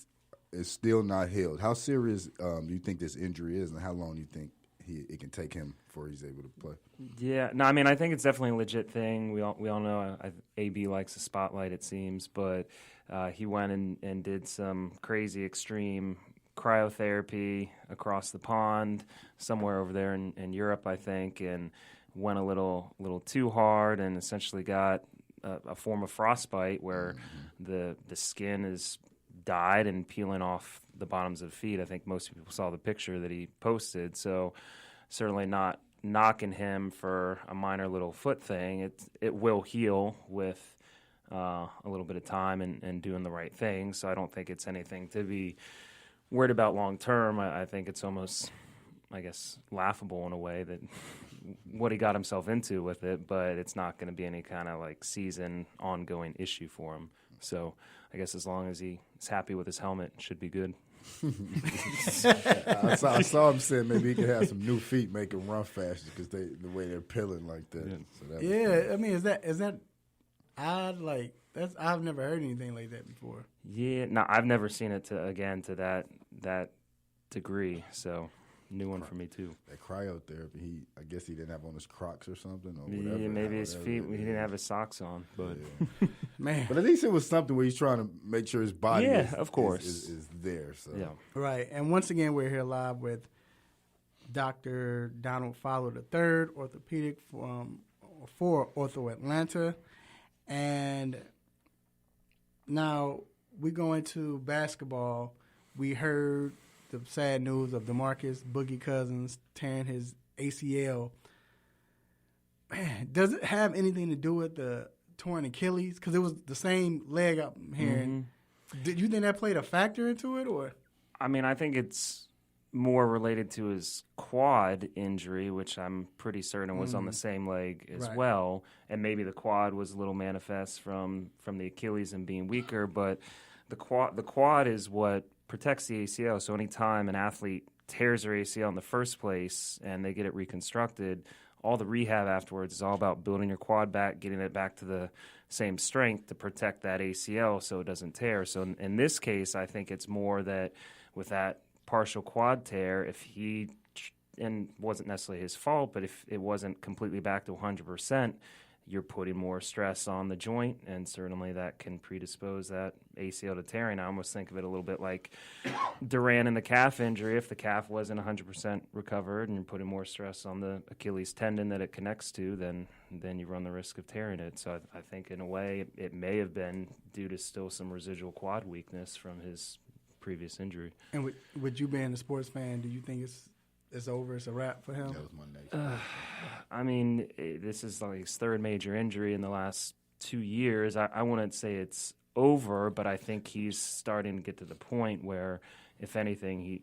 is still not healed. How serious do you think this injury is, and how long do you think it can take him before he's able to play? Yeah, no, I mean, I think it's definitely a legit thing. We all know AB likes the spotlight, it seems, but he went and did some crazy extreme cryotherapy across the pond somewhere over there in Europe, I think, and went a little too hard and essentially got a form of frostbite where the skin is dyed and peeling off the bottoms of the feet. I think most people saw the picture that he posted, so certainly not knocking him for a minor little foot thing. It will heal with a little bit of time and doing the right thing, so I don't think it's anything to be worried about long term. I think it's almost, I guess, laughable in a way that what he got himself into with it, but it's not going to be any kind of like season ongoing issue for him. So I guess as long as he's happy with his helmet, it should be good. I saw him saying maybe he could have some new feet, make him run faster because the way they're peeling like that. Yeah. So I mean, is that odd? Like, I've never heard anything like that before. Yeah, no, I've never seen it to that degree. So new one for me too. That cryotherapy, I guess he didn't have on his Crocs or something, or whatever. Yeah, maybe his feet. He didn't have his socks on, but man. But at least it was something where he's trying to make sure his body, of course, is there. So yeah, right. And once again, we're here live with Dr. Donald Fowler III, orthopedic for Ortho Atlanta, and now we go into basketball. We heard the sad news of DeMarcus Boogie Cousins tearing his ACL. Man, does it have anything to do with the torn Achilles? Because it was the same leg I'm hearing. Mm-hmm. Did you think that played a factor into it, or? I mean, I think it's more related to his quad injury, which I'm pretty certain was on the same leg as well. And maybe the quad was a little manifest from the Achilles and being weaker, but the quad is what protects the ACL. So anytime an athlete tears their ACL in the first place and they get it reconstructed, all the rehab afterwards is all about building your quad back, getting it back to the same strength to protect that ACL so it doesn't tear. So in this case, I think it's more that with that partial quad tear, if he, and wasn't necessarily his fault, but if it wasn't completely back to 100%, you're putting more stress on the joint, and certainly that can predispose that ACL to tearing. I almost think of it a little bit like Durant and the calf injury. If the calf wasn't 100% recovered and you're putting more stress on the Achilles tendon that it connects to, then you run the risk of tearing it. So I think in a way it may have been due to still some residual quad weakness from his previous injury. And with you being a sports fan, do you think it's over, it's a wrap for him? That was my next I mean, this is like his third major injury in the last 2 years. I wouldn't say it's over, but I think he's starting to get to the point where, if anything,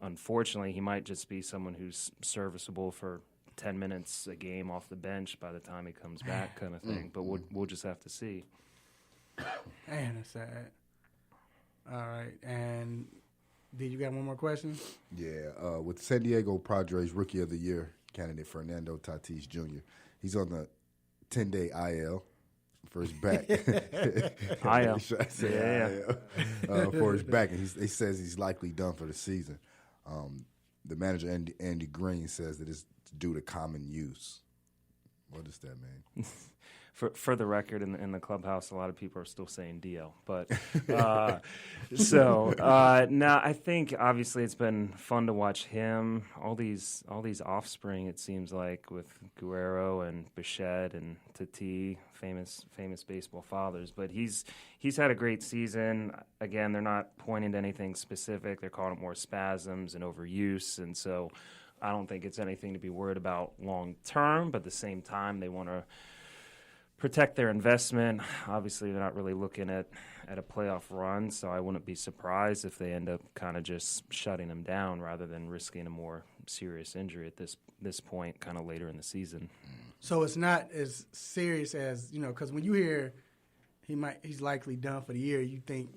unfortunately, he might just be someone who's serviceable for 10 minutes a game off the bench by the time he comes back, kind of thing. But we'll just have to see. Man, that's sad. All right, and did you got one more question? Yeah, with San Diego Padres Rookie of the Year candidate Fernando Tatis Jr., he's on the 10-day IL for his back. IL. For his back, and he says he's likely done for the season. The manager, Andy Green, says that it's due to common use. What does that mean? For the record, in the clubhouse, a lot of people are still saying DL. But now I think obviously it's been fun to watch him. All these offspring, it seems like, with Guerrero and Bichette and Tati, famous baseball fathers. But he's had a great season. Again, they're not pointing to anything specific. They're calling it more spasms and overuse, and so I don't think it's anything to be worried about long term. But at the same time, they want to protect their investment. Obviously, they're not really looking at a playoff run, so I wouldn't be surprised if they end up kind of just shutting him down rather than risking a more serious injury at this point, kind of later in the season. So it's not as serious as, because when you hear he's likely done for the year, you think,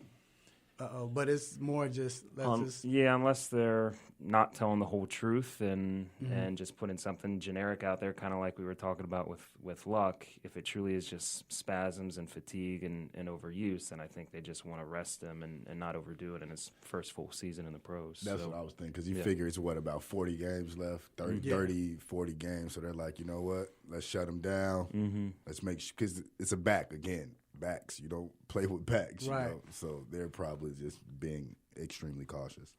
but it's more just unless they're not telling the whole truth and just putting something generic out there, kind of like we were talking about with Luck. If it truly is just spasms and fatigue and overuse, then I think they just want to rest him and not overdo it in his first full season in the pros. That's what I was thinking, because you figure it's about 40 games left, 30, 40 games, so they're like, you know what, let's shut him down. Mm-hmm. Let's make sure, because it's a back again. Backs, you don't play with backs, right? So they're probably just being extremely cautious.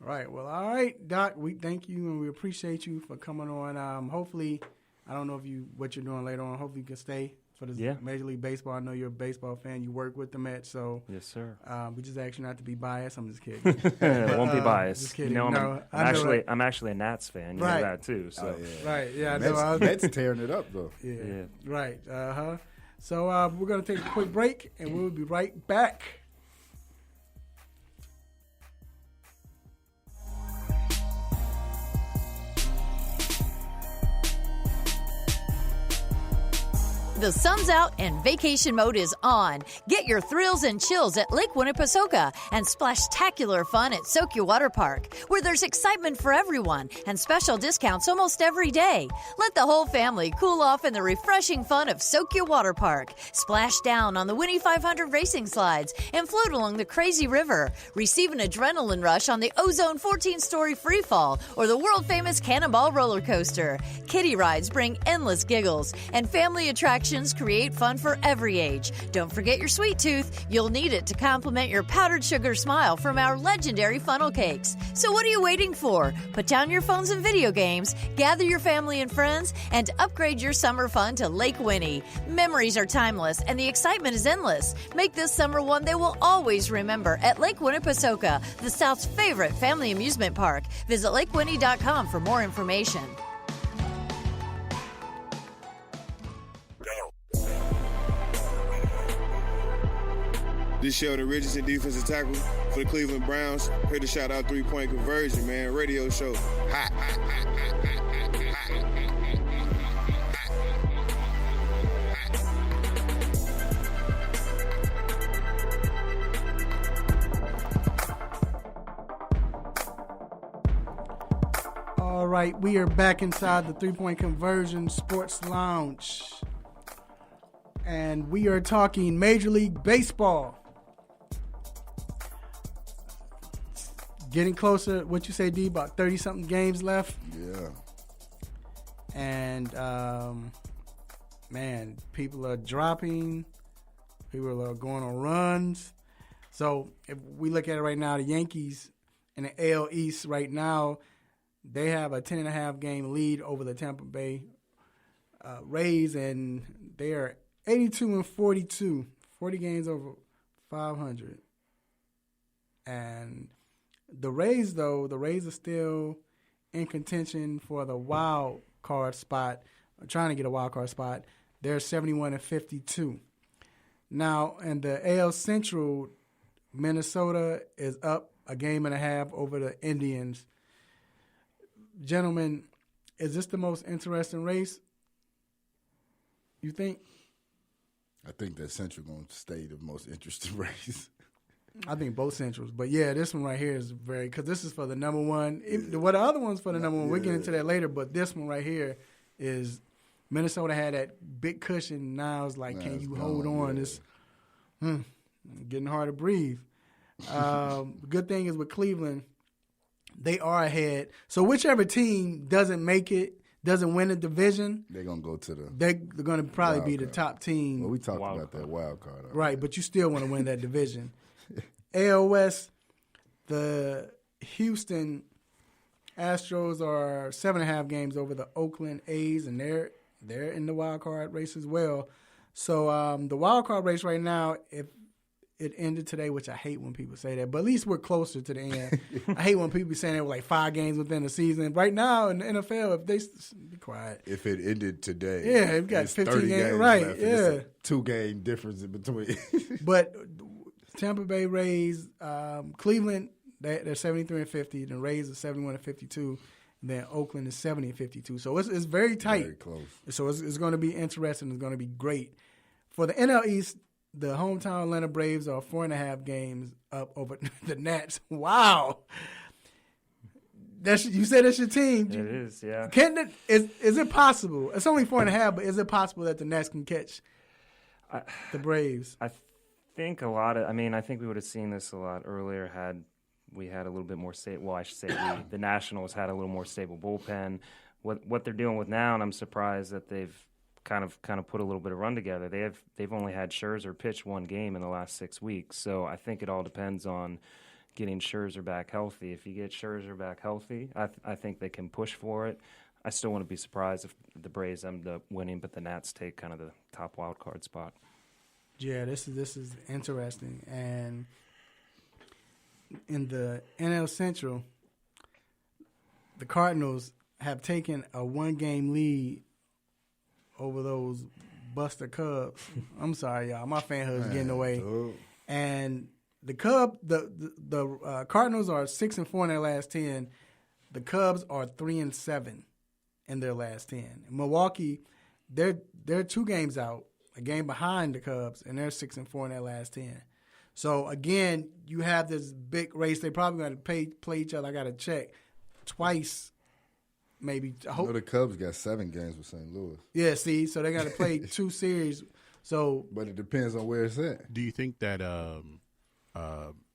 Right. Well, all right, Doc. We thank you and we appreciate you for coming on. Hopefully, I don't know what you're doing later on. Hopefully, you can stay for this Major League Baseball. I know you're a baseball fan. You work with the Mets, so yes, sir. We just ask you not to be biased. I'm just kidding. Won't be biased. Just kidding. I'm actually a Nats fan. You know that too. So right. Yeah. Mets tearing it up though. Yeah. Right. So we're going to take a quick break, and we'll be right back. The sun's out and vacation mode is on. Get your thrills and chills at Lake Winnipesaukee and splash-tacular fun at Soak Your Water Park, where there's excitement for everyone and special discounts almost every day. Let the whole family cool off in the refreshing fun of Soak Your Water Park. Splash down on the Winnie 500 racing slides and float along the Crazy River. Receive an adrenaline rush on the Ozone 14-story freefall or the world-famous Cannonball roller coaster. Kiddie rides bring endless giggles, and family attractions create fun for every age. Don't forget your sweet tooth. You'll need it to complement your powdered sugar smile from our legendary funnel cakes. So what are you waiting for? Put down your phones and video games, gather your family and friends, and upgrade your summer fun to Lake Winnie. Memories are timeless, and the excitement is endless. Make this summer one they will always remember at Lake Winnipesaukee, the South's favorite family amusement park. Visit lakewinnie.com for more information. This Sheldon Richardson, defensive tackle for the Cleveland Browns. Here to shout out 3-point conversion, man. Radio show. Hot. All right, we are back inside the 3-Point Conversion Sports Lounge. And we are talking Major League Baseball. Getting closer, what you say, D, about 30-something games left. Yeah. And, man, people are dropping. People are going on runs. So if we look at it right now, the Yankees in the AL East right now, they have a 10.5 game lead over the Tampa Bay Rays, and they are 82-42, 40 games over 500. And the Rays are still in contention for the wild card spot, trying to get a wild card spot. They're 71-52. Now, in the AL Central, Minnesota is up a game and a half over the Indians. Gentlemen, is this the most interesting race, you think? I think that Central going to stay the most interesting race. I think both Centrals. But, yeah, this one right here is very – because this is for the number one. The other one's for the number one. We'll get into that later. But this one right here is Minnesota had that big cushion. Now it's like, can you hold on? It's getting hard to breathe. Good thing is with Cleveland, they are ahead. So whichever team doesn't make it, doesn't win the division, they're going to go to the they're going to probably be the top team. Well, we talked about that wild card. Right, but you still want to win that division. AL West, the Houston Astros are 7.5 games over the Oakland A's, and they're in the wild card race as well. So the wild card race right now, if it ended today, which I hate when people say that, but at least we're closer to the end. I hate when people saying they were like 5 games within the season. Right now in the NFL, if they be quiet. If it ended today, yeah, we've got 15 games right? Left, yeah, it's a 2-game difference in between. But Tampa Bay Rays, Cleveland, they're 73-50. The Rays are 71-52. And then Oakland is 70-52. So it's very tight. Very close. So it's going to be interesting. It's going to be great. For the NL East, the hometown Atlanta Braves are 4.5 games up over the Nats. Wow. You said that's your team. It is, yeah. Is it possible? It's only 4.5, but is it possible that the Nats can catch the Braves? I think I think we would have seen this a lot earlier had we had a little bit more stable. Well, I should say the Nationals had a little more stable bullpen. What they're dealing with now, and I'm surprised that they've kind of put a little bit of run together. They've only had Scherzer pitch 1 game in the last 6 weeks, so I think it all depends on getting Scherzer back healthy. If you get Scherzer back healthy, I think they can push for it. I still wouldn't be surprised if the Braves end up winning, but the Nats take kind of the top wild card spot. Yeah, this is interesting. And in the NL Central, the Cardinals have taken a 1-game lead over those Buster Cubs. I'm sorry, y'all. My fanhood's getting away. And the Cardinals are 6-4 in their last 10. The Cubs are 3-7 in their last 10. Milwaukee, they're 2 games out, a game behind the Cubs, and they're 6-4 in their last 10. So again, you have this big race. They probably going to play each other. I got to check twice. Maybe. The Cubs got 7 games with St. Louis. Yeah, see, so they got to play 2 series. So, but it depends on where it's at. Do you think that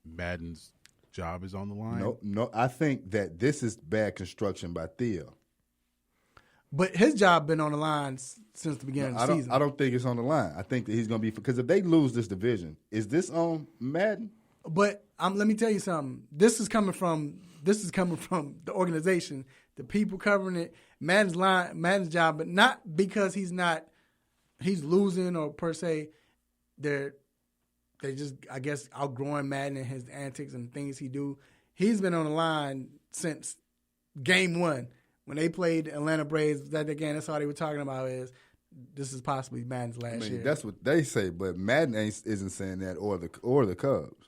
Madden's job is on the line? No. I think that this is bad construction by Theo. But his job been on the line since the beginning of the season. I don't think it's on the line. I think that he's going to be, because if they lose this division, is this on Madden? But let me tell you something. This is coming from the organization, the people covering it. Madden's job, but not because he's losing or per se. They just, I guess, outgrowing Madden and his antics and things he do. He's been on the line since game 1. When they played Atlanta Braves, that's all they were talking about is this is possibly Madden's last year. That's what they say, but Madden isn't saying that, or the Cubs.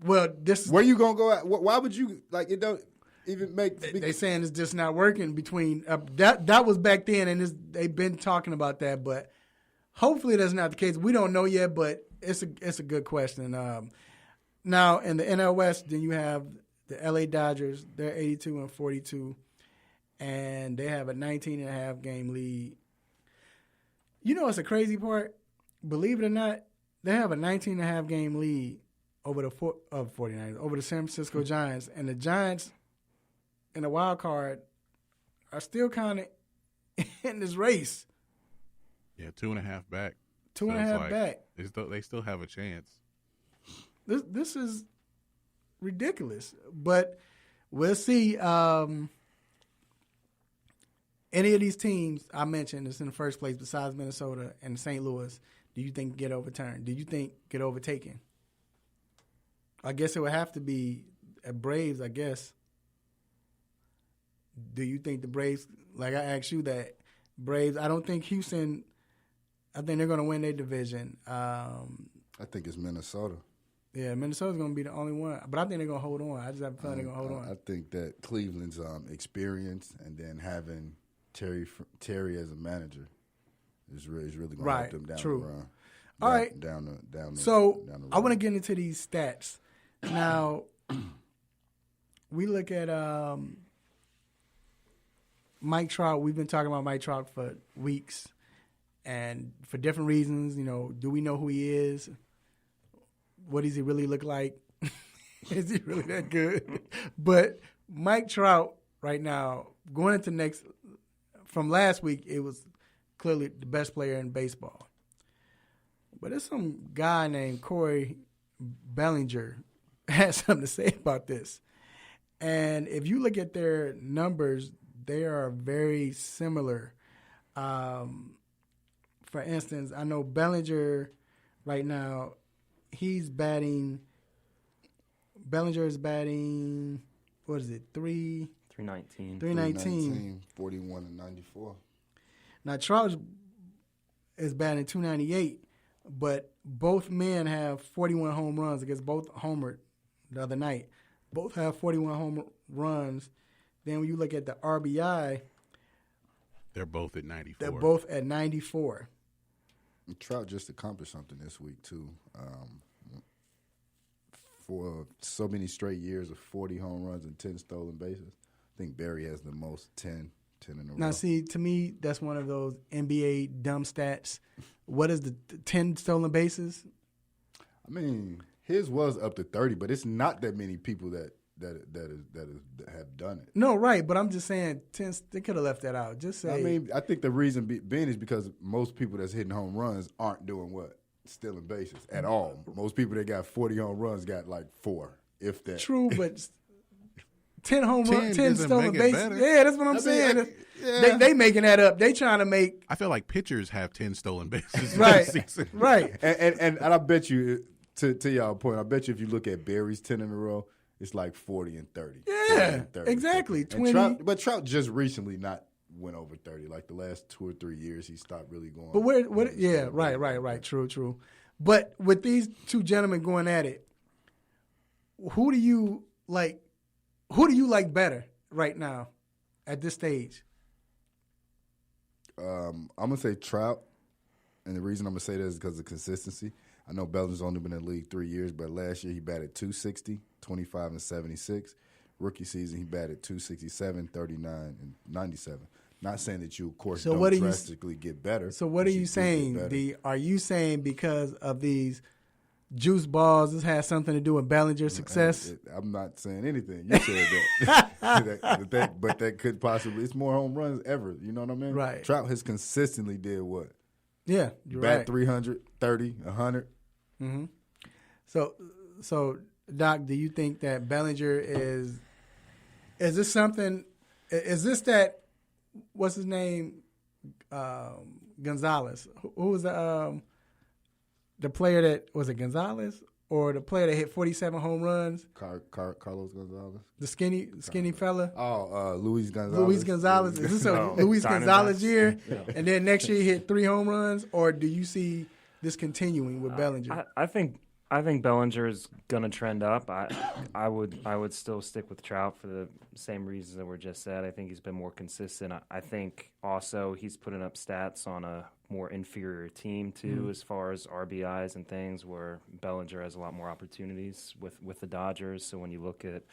Well, where you gonna go at? Why would you like it? Don't even make. They saying it's just not working between that was back then, and they've been talking about that, but hopefully that's not the case. We don't know yet, but it's a good question. Now in the NL West, then you have the LA Dodgers. They're 82-42. and they have a 19.5 game lead. You know what's the crazy part? Believe it or not, they have a 19.5 game lead over the 49ers, over the San Francisco Giants, and the Giants in the wild card are still kind of in this race. Yeah, 2.5 back. 2.5 back. They still have a chance. This is ridiculous, but we'll see. Any of these teams I mentioned that's in the first place besides Minnesota and St. Louis, do you think get overturned? Do you think get overtaken? I guess it would have to be at Braves, I guess. Do you think the Braves, like I asked you that, Braves, I don't think Houston, I think they're going to win their division. I think it's Minnesota. Yeah, Minnesota's going to be the only one. But I think they're going to hold on. I just have a feeling they're going to hold on. I think that Cleveland's experience and then having Terry as a manager is really going to help them down the run. All right. So I want to get into these stats. Now, we look at Mike Trout. We've been talking about Mike Trout for weeks, and for different reasons. You know, do we know who he is? What does he really look like? Is he really that good? But Mike Trout right now, going into from last week, it was clearly the best player in baseball. But there's some guy named Corey Bellinger has something to say about this. And if you look at their numbers, they are very similar. For instance, I know Bellinger right now, Bellinger is batting, what is it, 319. 319, 41 and 94. Now, Trout is batting 298, but both men have 41 home runs against both homered the other night. Both have 41 home runs. Then when you look at the RBI, they're both at 94. They're both at 94. Trout just accomplished something this week, too. For so many straight years of 40 home runs and 10 stolen bases. I think Barry has the most, 10 in a row. Now, see, to me, that's one of those NBA dumb stats. What is the 10 stolen bases? I mean, his was up to 30, but it's not that many people that have done it. No, right, but I'm just saying, 10. They could have left that out. Just say. I mean, I think the reason being is because most people that's hitting home runs aren't doing what? Stealing bases at all. Most people that got 40 home runs got like 4, if that. True, but 10 home runs, 10 stolen bases. Yeah, that's what I'm saying. They making that up. They trying to make. I feel like pitchers have 10 stolen bases. Right, right. And I bet you, to y'all point, I bet you if you look at Barry's 10 in a row, it's like 40 and 30. Yeah, 30, exactly. 20. But Trout just recently not went over 30. Like the last 2 or 3 years, he stopped really going. But what? Yeah, right. True. But with these two gentlemen going at it, who do you like? Who do you like better right now at this stage? I'm gonna say Trout, and the reason I'm gonna say that is because of consistency. I know Bellinger's only been in the league 3 years, but last year he batted 260, 25 and 76. Rookie season he batted 267, 39 and 97. Not saying that you, of course, don't drastically get better. So what are you saying? Are you saying because of these juice balls, this has something to do with Bellinger's success? I'm not saying anything. You said that. but that could possibly, it's more home runs ever. You know what I mean? Right. Trout has consistently did what? Yeah, you're right. Bat 300, 30, 100. Mm-hmm. So, Doc, do you think that Bellinger is this something, is this that, what's his name, Gonzalez? Who was the player that, was it Gonzalez? Or the player that hit 47 home runs? Carlos Gonzalez. The skinny fella? Oh, Luis Gonzalez. Luis Gonzalez. Is this a Luis Gonzalez year? Yeah. And then next year he hit 3 home runs? Or do you see this continuing with Bellinger? I think Bellinger is going to trend up. I would still stick with Trout for the same reasons that were just said. I think he's been more consistent. I think also he's putting up stats on a more inferior team too, as far as RBIs and things, where Bellinger has a lot more opportunities with the Dodgers. So when you look at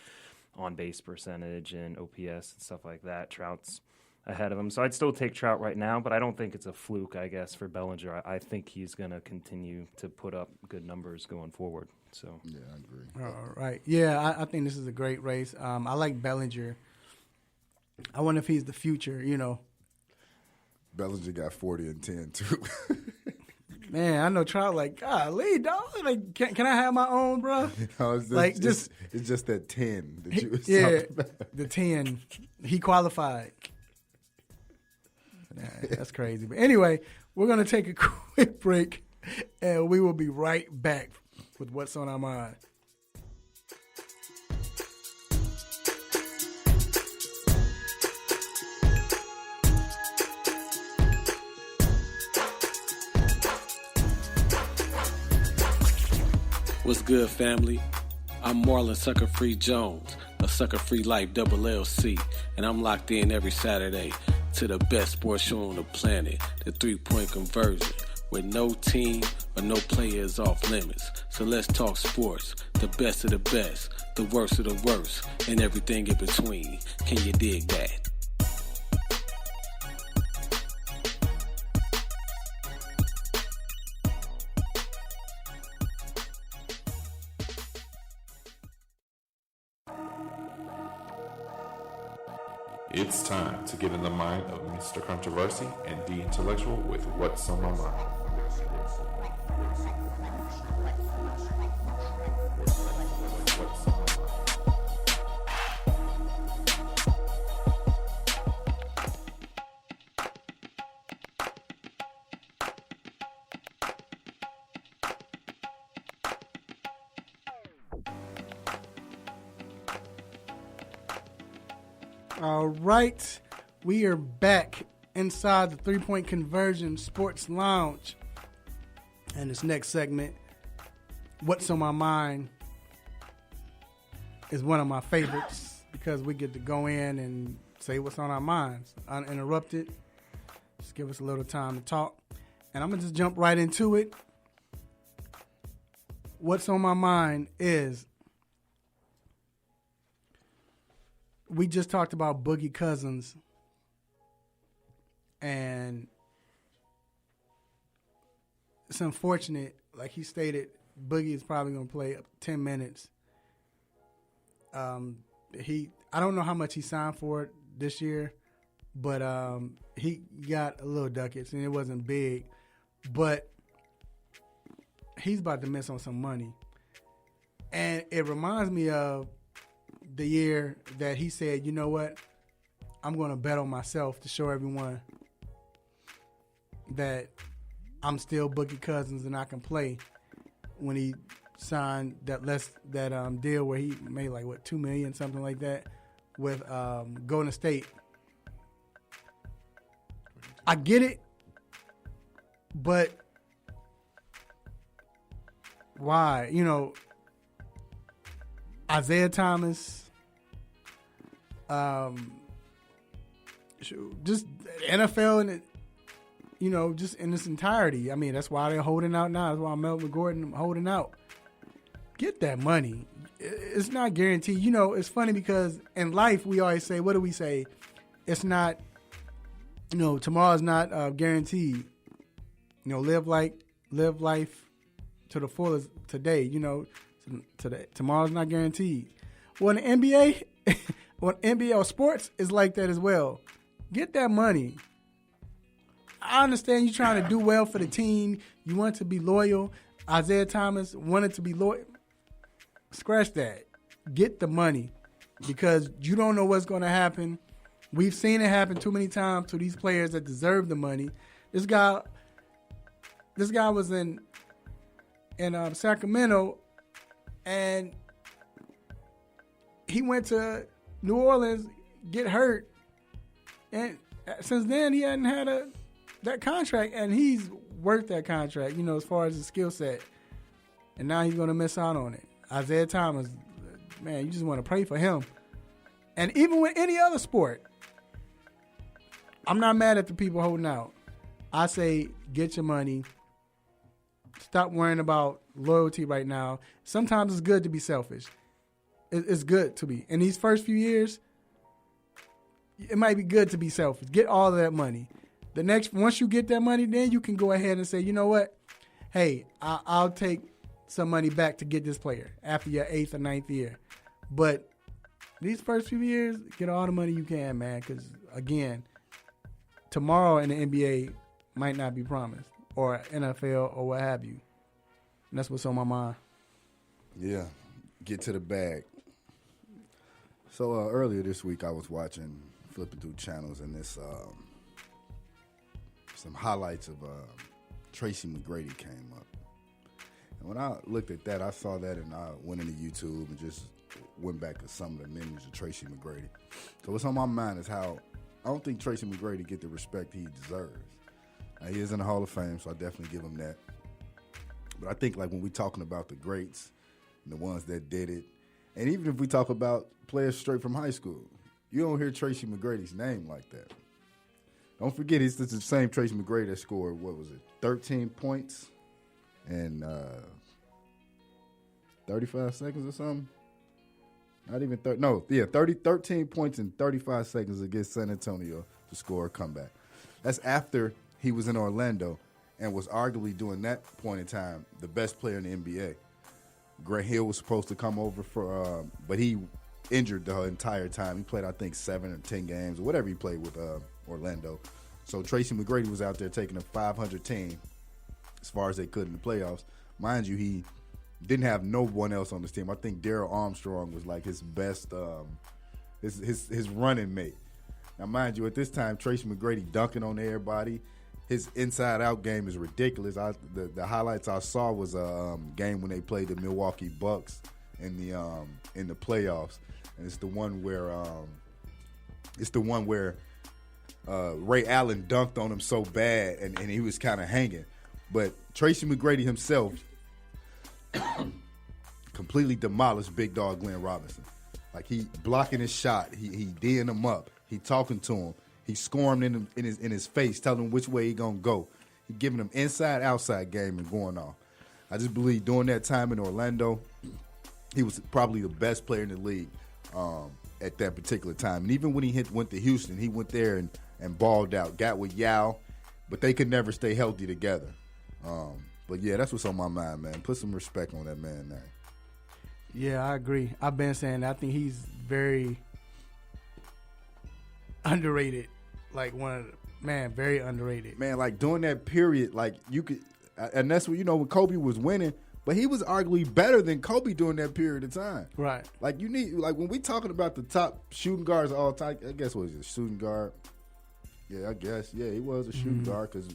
on-base percentage and OPS and stuff like that. Trout's ahead of him. So I'd still take Trout right now, but I don't think it's a fluke, I guess, for Bellinger. I think he's going to continue to put up good numbers going forward. So yeah, I agree. All right. Yeah, I think this is a great race. I like Bellinger. I wonder if he's the future, you know. Bellinger got 40 and 10, too. Man, I know Trout like, golly, dog. Like, can I have my own, bro? No, it's just that 10 that you was talking about. The 10. He qualified. Nah, that's crazy. But anyway, we're going to take a quick break, and we will be right back with What's on Our Mind. What's good, family? I'm Marlon Sucker Free Jones, a Sucker Free Life LLC, and I'm locked in every Saturday to the best sports show on the planet, the 3-Point Conversion, where no team or no player is off limits. So let's talk sports, the best of the best, the worst of the worst, and everything in between. Can you dig that? It's time to get in the mind of Mr. Controversy and the Intellectual with What's on My Mind. All right, we are back inside the 3-Point Conversion Sports Lounge. And this next segment, What's on My Mind, is one of my favorites because we get to go in and say what's on our minds, uninterrupted. Just give us a little time to talk. And I'm going to just jump right into it. What's on my mind is, we just talked about Boogie Cousins, and it's unfortunate. Like he stated, Boogie is probably going to play up 10 minutes. I don't know how much he signed for it this year, but he got a little ducats, and it wasn't big. But he's about to miss on some money. And it reminds me of the year that he said, you know what, I'm going to bet on myself to show everyone that I'm still Boogie Cousins and I can play, when he signed that deal where he made like $2 million, something like that, with Golden State. I get it, but why? You know, Isaiah Thomas, just NFL and just in its entirety. I mean, that's why they're holding out now. That's why Melvin Gordon holding out. Get that money. It's not guaranteed. You know, it's funny because in life we always say, what do we say? It's not, tomorrow's not guaranteed. Live life to the fullest today. Today, tomorrow's not guaranteed. Well, in the NBA, NBA or sports is like that as well. Get that money. I understand you're trying to do well for the team. You want to be loyal. Isaiah Thomas wanted to be loyal. Scratch that. Get the money, because you don't know what's going to happen. We've seen it happen too many times to these players that deserve the money. This guy was in Sacramento, and he went to New Orleans, get hurt, and since then he hadn't had that contract, and he's worth that contract, as far as his skill set, and now he's going to miss out on it. Isaiah Thomas, man, you just want to pray for him. And even with any other sport, I'm not mad at the people holding out. I say get your money. Stop worrying about loyalty right now. Sometimes it's good to be selfish. It's good to be. In these first few years, it might be good to be selfish. Get all of that money. Once you get that money, then you can go ahead and say, you know what? Hey, I'll take some money back to get this player after your 8th or 9th year. But these first few years, get all the money you can, man. Because, again, tomorrow in the NBA might not be promised, or NFL, or what have you. And that's what's on my mind. Yeah, get to the bag. So earlier this week, I was flipping through channels, and this some highlights of Tracy McGrady came up. And when I looked at that, I saw that, and I went into YouTube and just went back to some of the memories of Tracy McGrady. So what's on my mind is how I don't think Tracy McGrady get the respect he deserves. He is in the Hall of Fame, so I definitely give him that. But I think, like, when we're talking about the greats and the ones that did it, and even if we talk about players straight from high school, you don't hear Tracy McGrady's name like that. Don't forget, it's the same Tracy McGrady that scored, 13 points in 35 seconds or something? Not even 13 points in 35 seconds against San Antonio to score a comeback. That's after he was in Orlando and was arguably, during that point in time, the best player in the NBA. Grant Hill was supposed to come over but he injured the entire time. He played, I think, 7 or 10 games or whatever he played with Orlando. So Tracy McGrady was out there taking a 500 team as far as they could in the playoffs. Mind you, he didn't have no one else on this team. I think Darryl Armstrong was like his best, his running mate. Now, mind you, at this time, Tracy McGrady dunking on everybody. His inside-out game is ridiculous. The highlights I saw was a game when they played the Milwaukee Bucks in the playoffs, and it's the one where Ray Allen dunked on him so bad, and he was kind of hanging. But Tracy McGrady himself completely demolished Big Dog Glenn Robinson. Like, he blocking his shot, he D'ing him up, he talking to him. He scoring in his face, telling him which way he gonna go. He giving him inside-outside game and going off. I just believe during that time in Orlando, he was probably the best player in the league at that particular time. And even when he went to Houston, he went there and balled out, got with Yao, but they could never stay healthy together. But yeah, that's what's on my mind, man. Put some respect on that man name. Yeah, I agree. I've been saying that. I think he's very underrated. Like, very underrated. Man, like, during that period, like, you could, and that's what, when Kobe was winning, but he was arguably better than Kobe during that period of time. Right. Like, when we talking about the top shooting guards of all time, I guess, what was it, shooting guard? Yeah, I guess. Yeah, he was a shooting guard because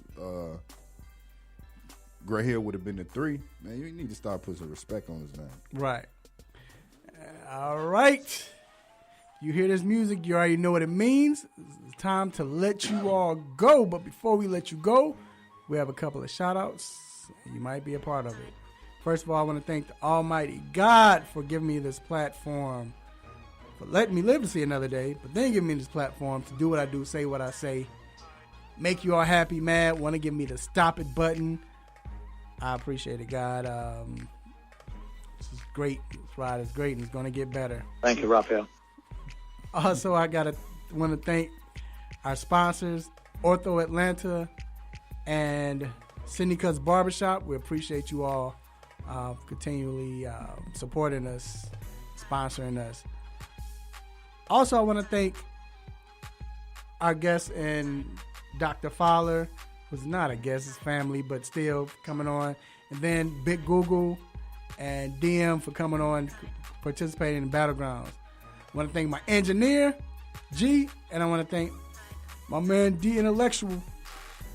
Gray Hill would have been the 3. Man, you need to start putting some respect on his name. Right. All right. You hear this music, you already know what it means. It's time to let you all go. But before we let you go, we have a couple of shout-outs. You might be a part of it. First of all, I want to thank the Almighty God for giving me this platform, for letting me live to see another day, but then giving me this platform to do what I do, say what I say, make you all happy, mad, want to give me the stop it button. I appreciate it, God. This is great. This ride is great, and it's going to get better. Thank you, Raphael. Also, I want to thank our sponsors, Ortho Atlanta and Cindy Cuts Barbershop. We appreciate you all continually supporting us, sponsoring us. Also, I want to thank our guest and Dr. Fowler, who's not a guest, his family, but still coming on. And then Big Google and DM for coming on, participating in Battlegrounds. I want to thank my engineer, G, and I want to thank my man, D Intellectual.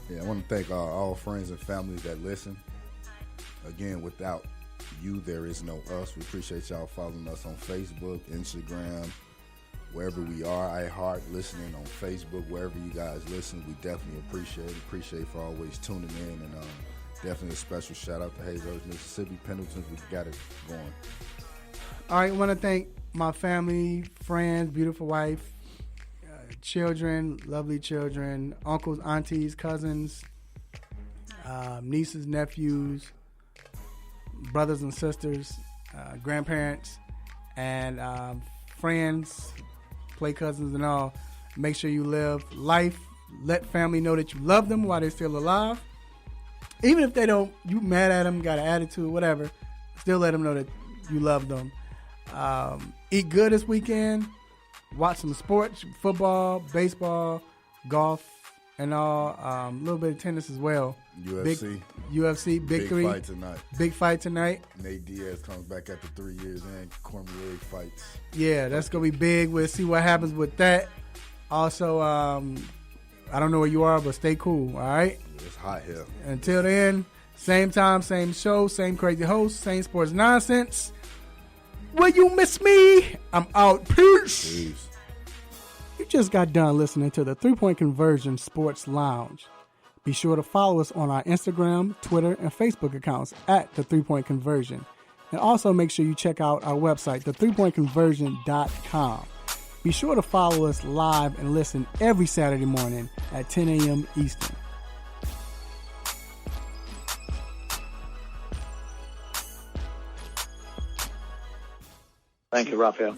Yeah, I want to thank all friends and families that listen. Again, without you, there is no us. We appreciate y'all following us on Facebook, Instagram, wherever we are. iHeart, listening on Facebook, wherever you guys listen. We definitely appreciate it. Appreciate for always tuning in. And definitely a special shout out to Hazers, Mississippi, Pendleton. We got it going. All right, I want to thank my family, friends, beautiful wife, children, lovely children, uncles, aunties, cousins, nieces, nephews, brothers and sisters, grandparents, and friends, play cousins and all. Make sure you live life. Let family know that you love them while they're still alive. Even if they don't, you mad at them, got an attitude, whatever, still let them know that you love them. Eat good this weekend. Watch some sports, football, baseball, golf, and all. A little bit of tennis as well. UFC. Big three. Fight tonight. Big fight tonight. Nate Diaz comes back after 3 years and Cormier fights. Yeah, that's going to be big. We'll see what happens with that. Also, I don't know where you are, but stay cool, all right? It's hot here. Until then, same time, same show, same crazy host, same sports nonsense. Will you miss me? I'm out. Peace. You just got done listening to the 3 Point Conversion Sports Lounge. Be sure to follow us on our Instagram, Twitter, and Facebook accounts at the 3 Point Conversion. And also make sure you check out our website, the3pointconversion.com. Be sure to follow us live and listen every Saturday morning at 10 a.m. Eastern. Thank you, Raphael.